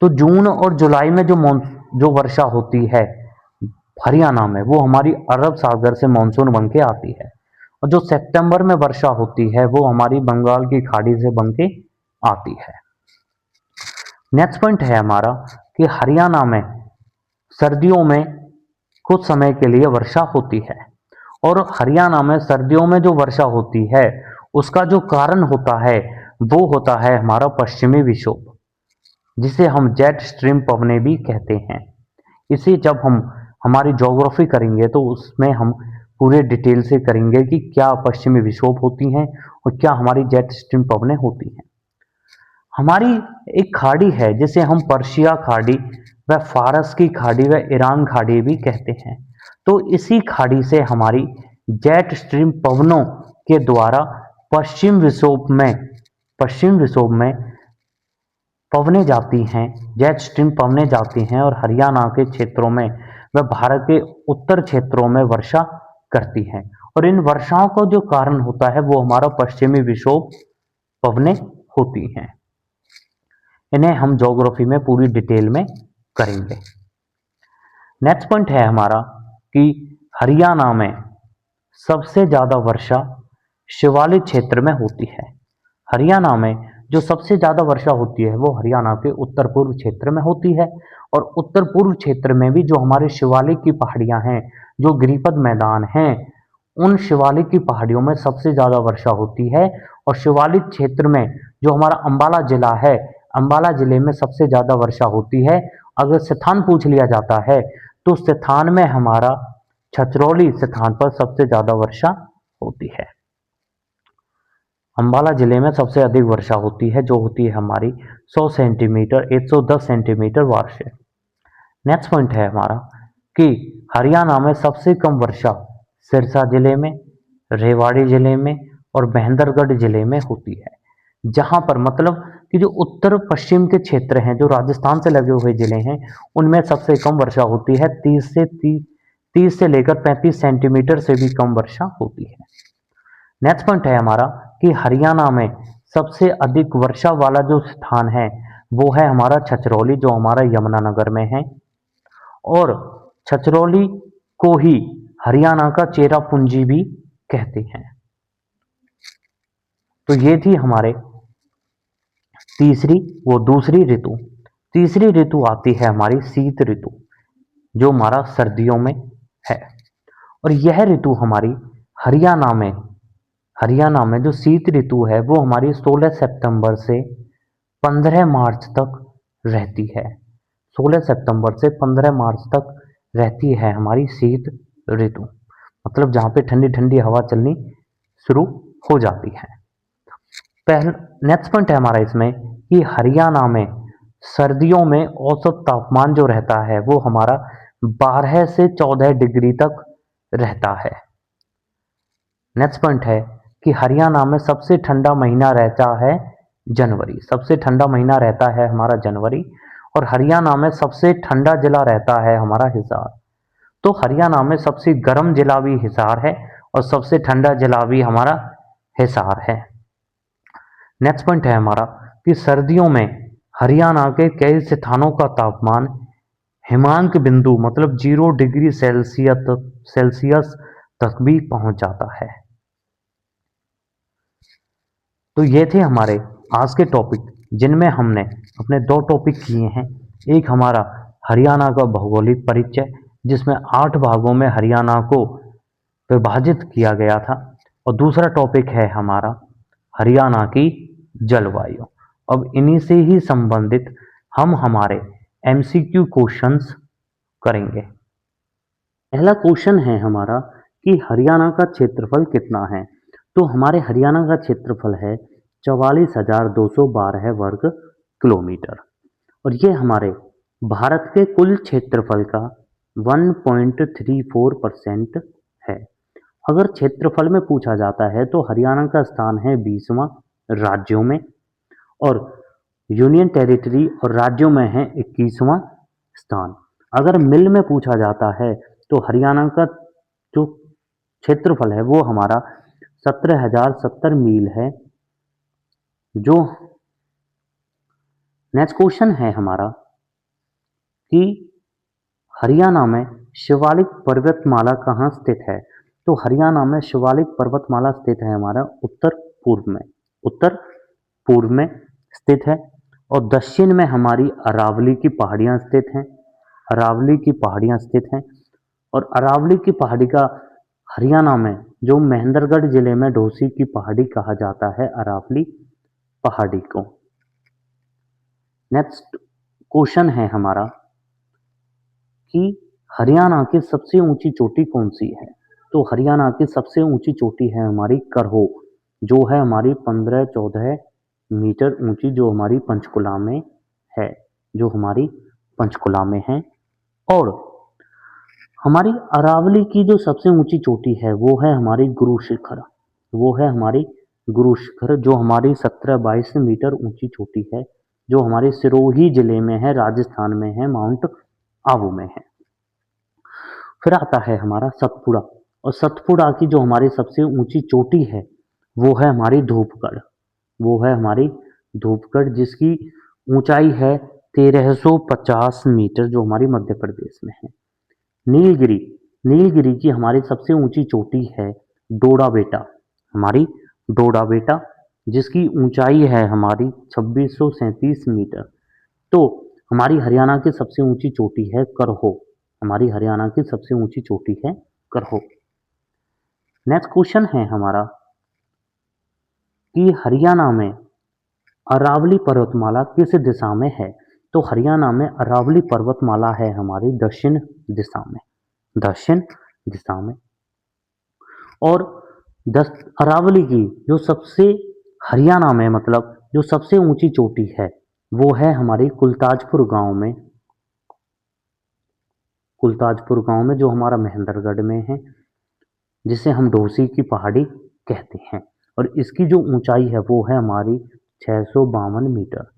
तो जून और जुलाई में जो वर्षा होती है हरियाणा में वो हमारी अरब सागर से मानसून बन के आती है और जो सितंबर में वर्षा होती है वो हमारी बंगाल की खाड़ी से बन के आती है। नेक्स्ट पॉइंट है हमारा कि हरियाणा में सर्दियों में कुछ समय के लिए वर्षा होती है और हरियाणा में सर्दियों में जो वर्षा होती है उसका जो कारण होता है वो होता है हमारा पश्चिमी विक्षोभ जिसे हम जेट स्ट्रीम पवनें भी कहते हैं। इसे जब हम हमारी ज्योग्राफी करेंगे तो उसमें हम पूरे डिटेल से करेंगे कि क्या पश्चिमी विक्षोभ होती हैं और क्या हमारी जेट स्ट्रीम पवनें होती हैं। हमारी एक खाड़ी है जिसे हम पर्शिया खाड़ी व फारस की खाड़ी व ईरान खाड़ी भी कहते हैं। तो इसी खाड़ी से हमारी जेट स्ट्रीम पवनों के द्वारा पश्चिम विक्षोभ में पवनें जाती हैं, जेट स्ट्रीम पवनें जाती हैं और हरियाणा के क्षेत्रों में व भारत के उत्तर क्षेत्रों में वर्षा करती हैं। और इन वर्षाओं का जो कारण होता है वो हमारा पश्चिमी विक्षोभ पवनें होती हैं। इन्हें हम ज्योग्राफी में पूरी डिटेल में करेंगे। नेक्स्ट पॉइंट है हमारा कि हरियाणा में सबसे ज्यादा वर्षा शिवालिक क्षेत्र में होती है। हरियाणा में जो सबसे ज्यादा वर्षा होती है वो हरियाणा के उत्तर पूर्व क्षेत्र में होती है और उत्तर पूर्व क्षेत्र में भी जो हमारे शिवालिक की पहाड़ियां हैं, जो गिरिपद मैदान हैं, उन शिवालिक की पहाड़ियों में सबसे ज्यादा वर्षा होती है। और शिवालिक क्षेत्र में जो हमारा अंबाला जिला है, अंबाला जिले में सबसे ज्यादा वर्षा होती है। अगर स्थान पूछ लिया जाता है तो स्थान में हमारा छछरौली स्थान पर सबसे ज्यादा वर्षा होती है। अंबाला जिले में सबसे अधिक वर्षा होती है जो होती है हमारी 100 सेंटीमीटर 110 सेंटीमीटर वार्षिक। नेक्स्ट पॉइंट है हमारा कि हरियाणा में सबसे कम वर्षा सिरसा जिले में, रेवाड़ी जिले में और महेंद्रगढ़ जिले में होती है। जहां पर मतलब कि जो उत्तर पश्चिम के क्षेत्र हैं जो राजस्थान से लगे हुए जिले हैं उनमें सबसे कम वर्षा होती है, 30 से लेकर 35 सेंटीमीटर से भी कम वर्षा होती है। नेक्स्ट पॉइंट है हमारा कि हरियाणा में सबसे अधिक वर्षा वाला जो स्थान है वो है हमारा छछरौली जो हमारा यमुनानगर में है और छछरौली को ही हरियाणा का चेरापूंजी भी कहते हैं। तो ये थी हमारे दूसरी ऋतु। तीसरी ऋतु आती है हमारी शीत ऋतु जो हमारा सर्दियों में है और यह ऋतु हमारी हरियाणा में जो शीत ऋतु है वो हमारी 16 सितंबर से 15 मार्च तक रहती है। 16 सितंबर से 15 मार्च तक रहती है हमारी शीत ऋतु, मतलब जहाँ पे ठंडी ठंडी हवा चलनी शुरू हो जाती है। नेक्स्ट पॉइंट है हमारा इसमें कि हरियाणा में सर्दियों में औसत तापमान जो रहता है वो हमारा 12 से 14 डिग्री तक रहता है। नेक्स्ट पॉइंट है कि हरियाणा में सबसे ठंडा महीना रहता है जनवरी, सबसे ठंडा महीना रहता है हमारा जनवरी और हरियाणा में सबसे ठंडा जिला रहता है हमारा हिसार। तो हरियाणा में सबसे गर्म जिला भी हिसार है और सबसे ठंडा जिला भी हमारा हिसार है। नेक्स्ट पॉइंट है हमारा कि सर्दियों में हरियाणा के कई स्थानों का तापमान हिमांक बिंदु मतलब 0 डिग्री सेल्सियस तक भी पहुंच जाता है। तो ये थे हमारे आज के टॉपिक जिनमें हमने अपने दो टॉपिक किए हैं। एक हमारा हरियाणा का भौगोलिक परिचय, जिसमें 8 भागों में हरियाणा को विभाजित किया गया था, और दूसरा टॉपिक है हमारा हरियाणा की जलवायु। अब इन्हीं से ही संबंधित हम हमारे एमसीक्यू क्वेश्चंस करेंगे। पहला क्वेश्चन है हमारा कि हरियाणा का क्षेत्रफल कितना है। तो हमारे हरियाणा का क्षेत्रफल है 44,212 वर्ग किलोमीटर, और ये हमारे भारत के कुल क्षेत्रफल का 1.34% है। अगर क्षेत्रफल में पूछा जाता है तो हरियाणा का स्थान है 20वां राज्यों में, और यूनियन टेरिटरी और राज्यों में है 21वां स्थान। अगर मिल में पूछा जाता है तो हरियाणा का जो क्षेत्रफल है वो हमारा 17,070 मील है। जो नेक्स्ट क्वेश्चन है हमारा कि हरियाणा में शिवालिक पर्वतमाला कहाँ स्थित है। तो हरियाणा में शिवालिक पर्वतमाला स्थित है हमारा उत्तर पूर्व में स्थित है, और दक्षिण में हमारी अरावली की पहाड़ियाँ स्थित हैं। अरावली की पहाड़ियाँ स्थित हैं, और अरावली की पहाड़ी का हरियाणा में जो महेंद्रगढ़ जिले में ढोसी की पहाड़ी कहा जाता है अरावली पहाड़ी को। नेक्स्ट क्वेश्चन है हमारा कि हरियाणा की सबसे ऊंची चोटी कौन सी है। तो हरियाणा की सबसे ऊंची चोटी है हमारी करहो, जो है हमारी 15-14 मीटर ऊंची, जो हमारी पंचकुला में है, जो हमारी पंचकुला में है। और हमारी अरावली की जो सबसे ऊंची चोटी है वो है हमारी गुरु शिखर, वो है हमारी गुरु शिखर, जो हमारी 17-22 मीटर ऊंची चोटी है, जो हमारे सिरोही जिले में है, राजस्थान में है, माउंट आबू में है। फिर आता है हमारा सतपुड़ा, और सतपुड़ा की जो हमारी सबसे ऊंची चोटी है वो है हमारी धूपगढ़, वो है हमारी धूपगढ़, जिसकी ऊंचाई है 1350 मीटर, जो हमारी मध्य प्रदेश में है। नीलगिरी, नीलगिरी की हमारी सबसे ऊंची चोटी है डोडा बेटा, हमारी डोडा बेटा, जिसकी ऊंचाई है हमारी 2637 मीटर। तो हमारी हरियाणा की सबसे ऊंची चोटी है करहो, हमारी हरियाणा की सबसे ऊंची चोटी है करहो। नेक्स्ट क्वेश्चन है हमारा कि हरियाणा में अरावली पर्वतमाला किस दिशा में है। तो हरियाणा में अरावली पर्वतमाला है हमारी दक्षिण दिशा में, दक्षिण दिशा में। और अरावली की जो सबसे हरियाणा में मतलब जो सबसे ऊंची चोटी है वो है हमारी कुलताजपुर गांव में, कुलताजपुर गांव में, जो हमारा महेंद्रगढ़ में है, जिसे हम ढोसी की पहाड़ी कहते हैं। और इसकी जो ऊंचाई है वो है हमारी 652 मीटर।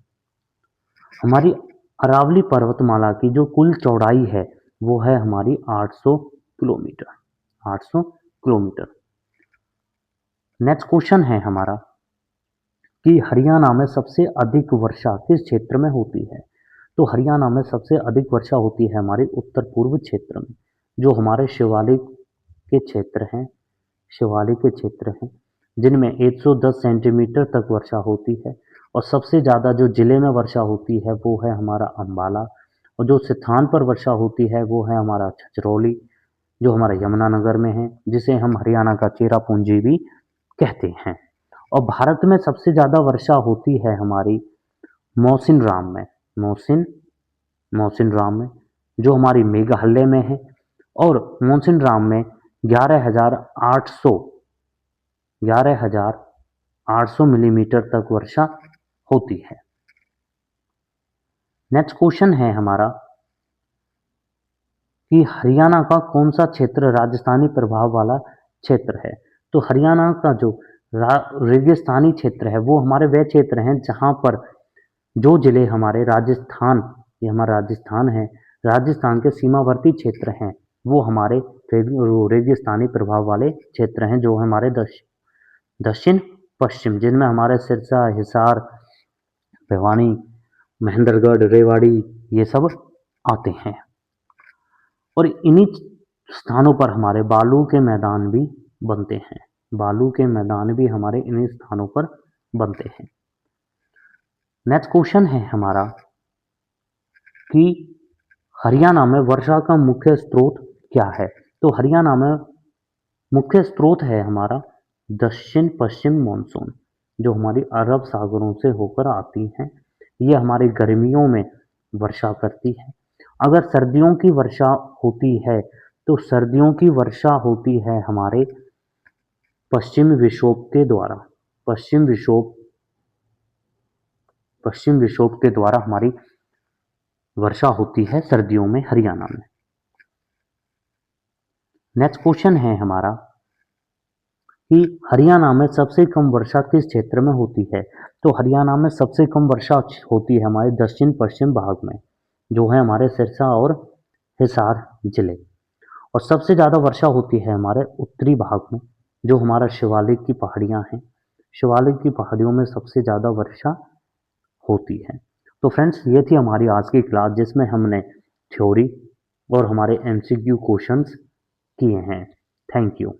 हमारी अरावली पर्वतमाला की जो कुल चौड़ाई है वो है हमारी 800 किलोमीटर, 800 किलोमीटर। नेक्स्ट क्वेश्चन है हमारा कि हरियाणा में सबसे अधिक वर्षा किस क्षेत्र में होती है। तो हरियाणा में सबसे अधिक वर्षा होती है हमारे उत्तर पूर्व क्षेत्र में, जो हमारे शिवालिक के क्षेत्र हैं, शिवालिक के क्षेत्र हैं, जिनमें 110 सेंटीमीटर तक वर्षा होती है। और सबसे ज़्यादा जो जिले में वर्षा होती है वो है हमारा अम्बाला, और जो स्थान पर वर्षा होती है वो है हमारा छछरौली, जो हमारा यमुनानगर में है, जिसे हम हरियाणा का चेरापूंजी भी कहते हैं। और भारत में सबसे ज़्यादा वर्षा होती है हमारी मौसिन राम में, मौसिन राम में, जो हमारी मेघालय में है। और मौसिन राम में 11,800 मिलीमीटर तक वर्षा होती है। नेक्स्ट क्वेश्चन है हमारा कि हरियाणा का कौन सा क्षेत्र राजस्थानी प्रभाव वाला क्षेत्र है। तो हरियाणा का जो रेगिस्तानी क्षेत्र है वो हमारे वह क्षेत्र हैं जहाँ पर जो जिले हमारे राजस्थान, ये हमारा राजस्थान है, राजस्थान के सीमावर्ती क्षेत्र हैं वो हमारे रेगिस्तानी प्रभाव वाले क्षेत्र हैं, जो हमारे दक्षिण पश्चिम, जिनमें हमारे सिरसा, हिसार, भिवानी, महेंद्रगढ़, रेवाड़ी ये सब आते हैं। और इन्हीं स्थानों पर हमारे बालू के मैदान भी बनते हैं, बालू के मैदान भी हमारे इन्हीं स्थानों पर बनते हैं। नेक्स्ट क्वेश्चन है हमारा कि हरियाणा में वर्षा का मुख्य स्रोत क्या है। तो हरियाणा में मुख्य स्रोत है हमारा दक्षिण पश्चिम मानसून, जो हमारी अरब सागरों से होकर आती हैं। ये हमारी गर्मियों में वर्षा करती है। अगर सर्दियों की वर्षा होती है तो सर्दियों की वर्षा होती है हमारे पश्चिम विक्षोभ के द्वारा। पश्चिम विक्षोभ पश्चिम विक्षोभ के द्वारा हमारी वर्षा होती है सर्दियों में हरियाणा में। नेक्स्ट क्वेश्चन है हमारा कि हरियाणा में सबसे कम वर्षा किस क्षेत्र में होती है। तो हरियाणा में सबसे कम वर्षा होती है हमारे दक्षिण पश्चिम भाग में, जो है हमारे सिरसा और हिसार जिले। और सबसे ज़्यादा वर्षा होती है हमारे उत्तरी भाग में, जो हमारा शिवालिक की पहाड़ियाँ हैं। शिवालिक की पहाड़ियों में सबसे ज़्यादा वर्षा होती है। तो फ्रेंड्स, ये थी हमारी आज की क्लास, जिसमें हमने थ्योरी और हमारे एमसीक्यू क्वेश्चंस किए हैं। Thank you.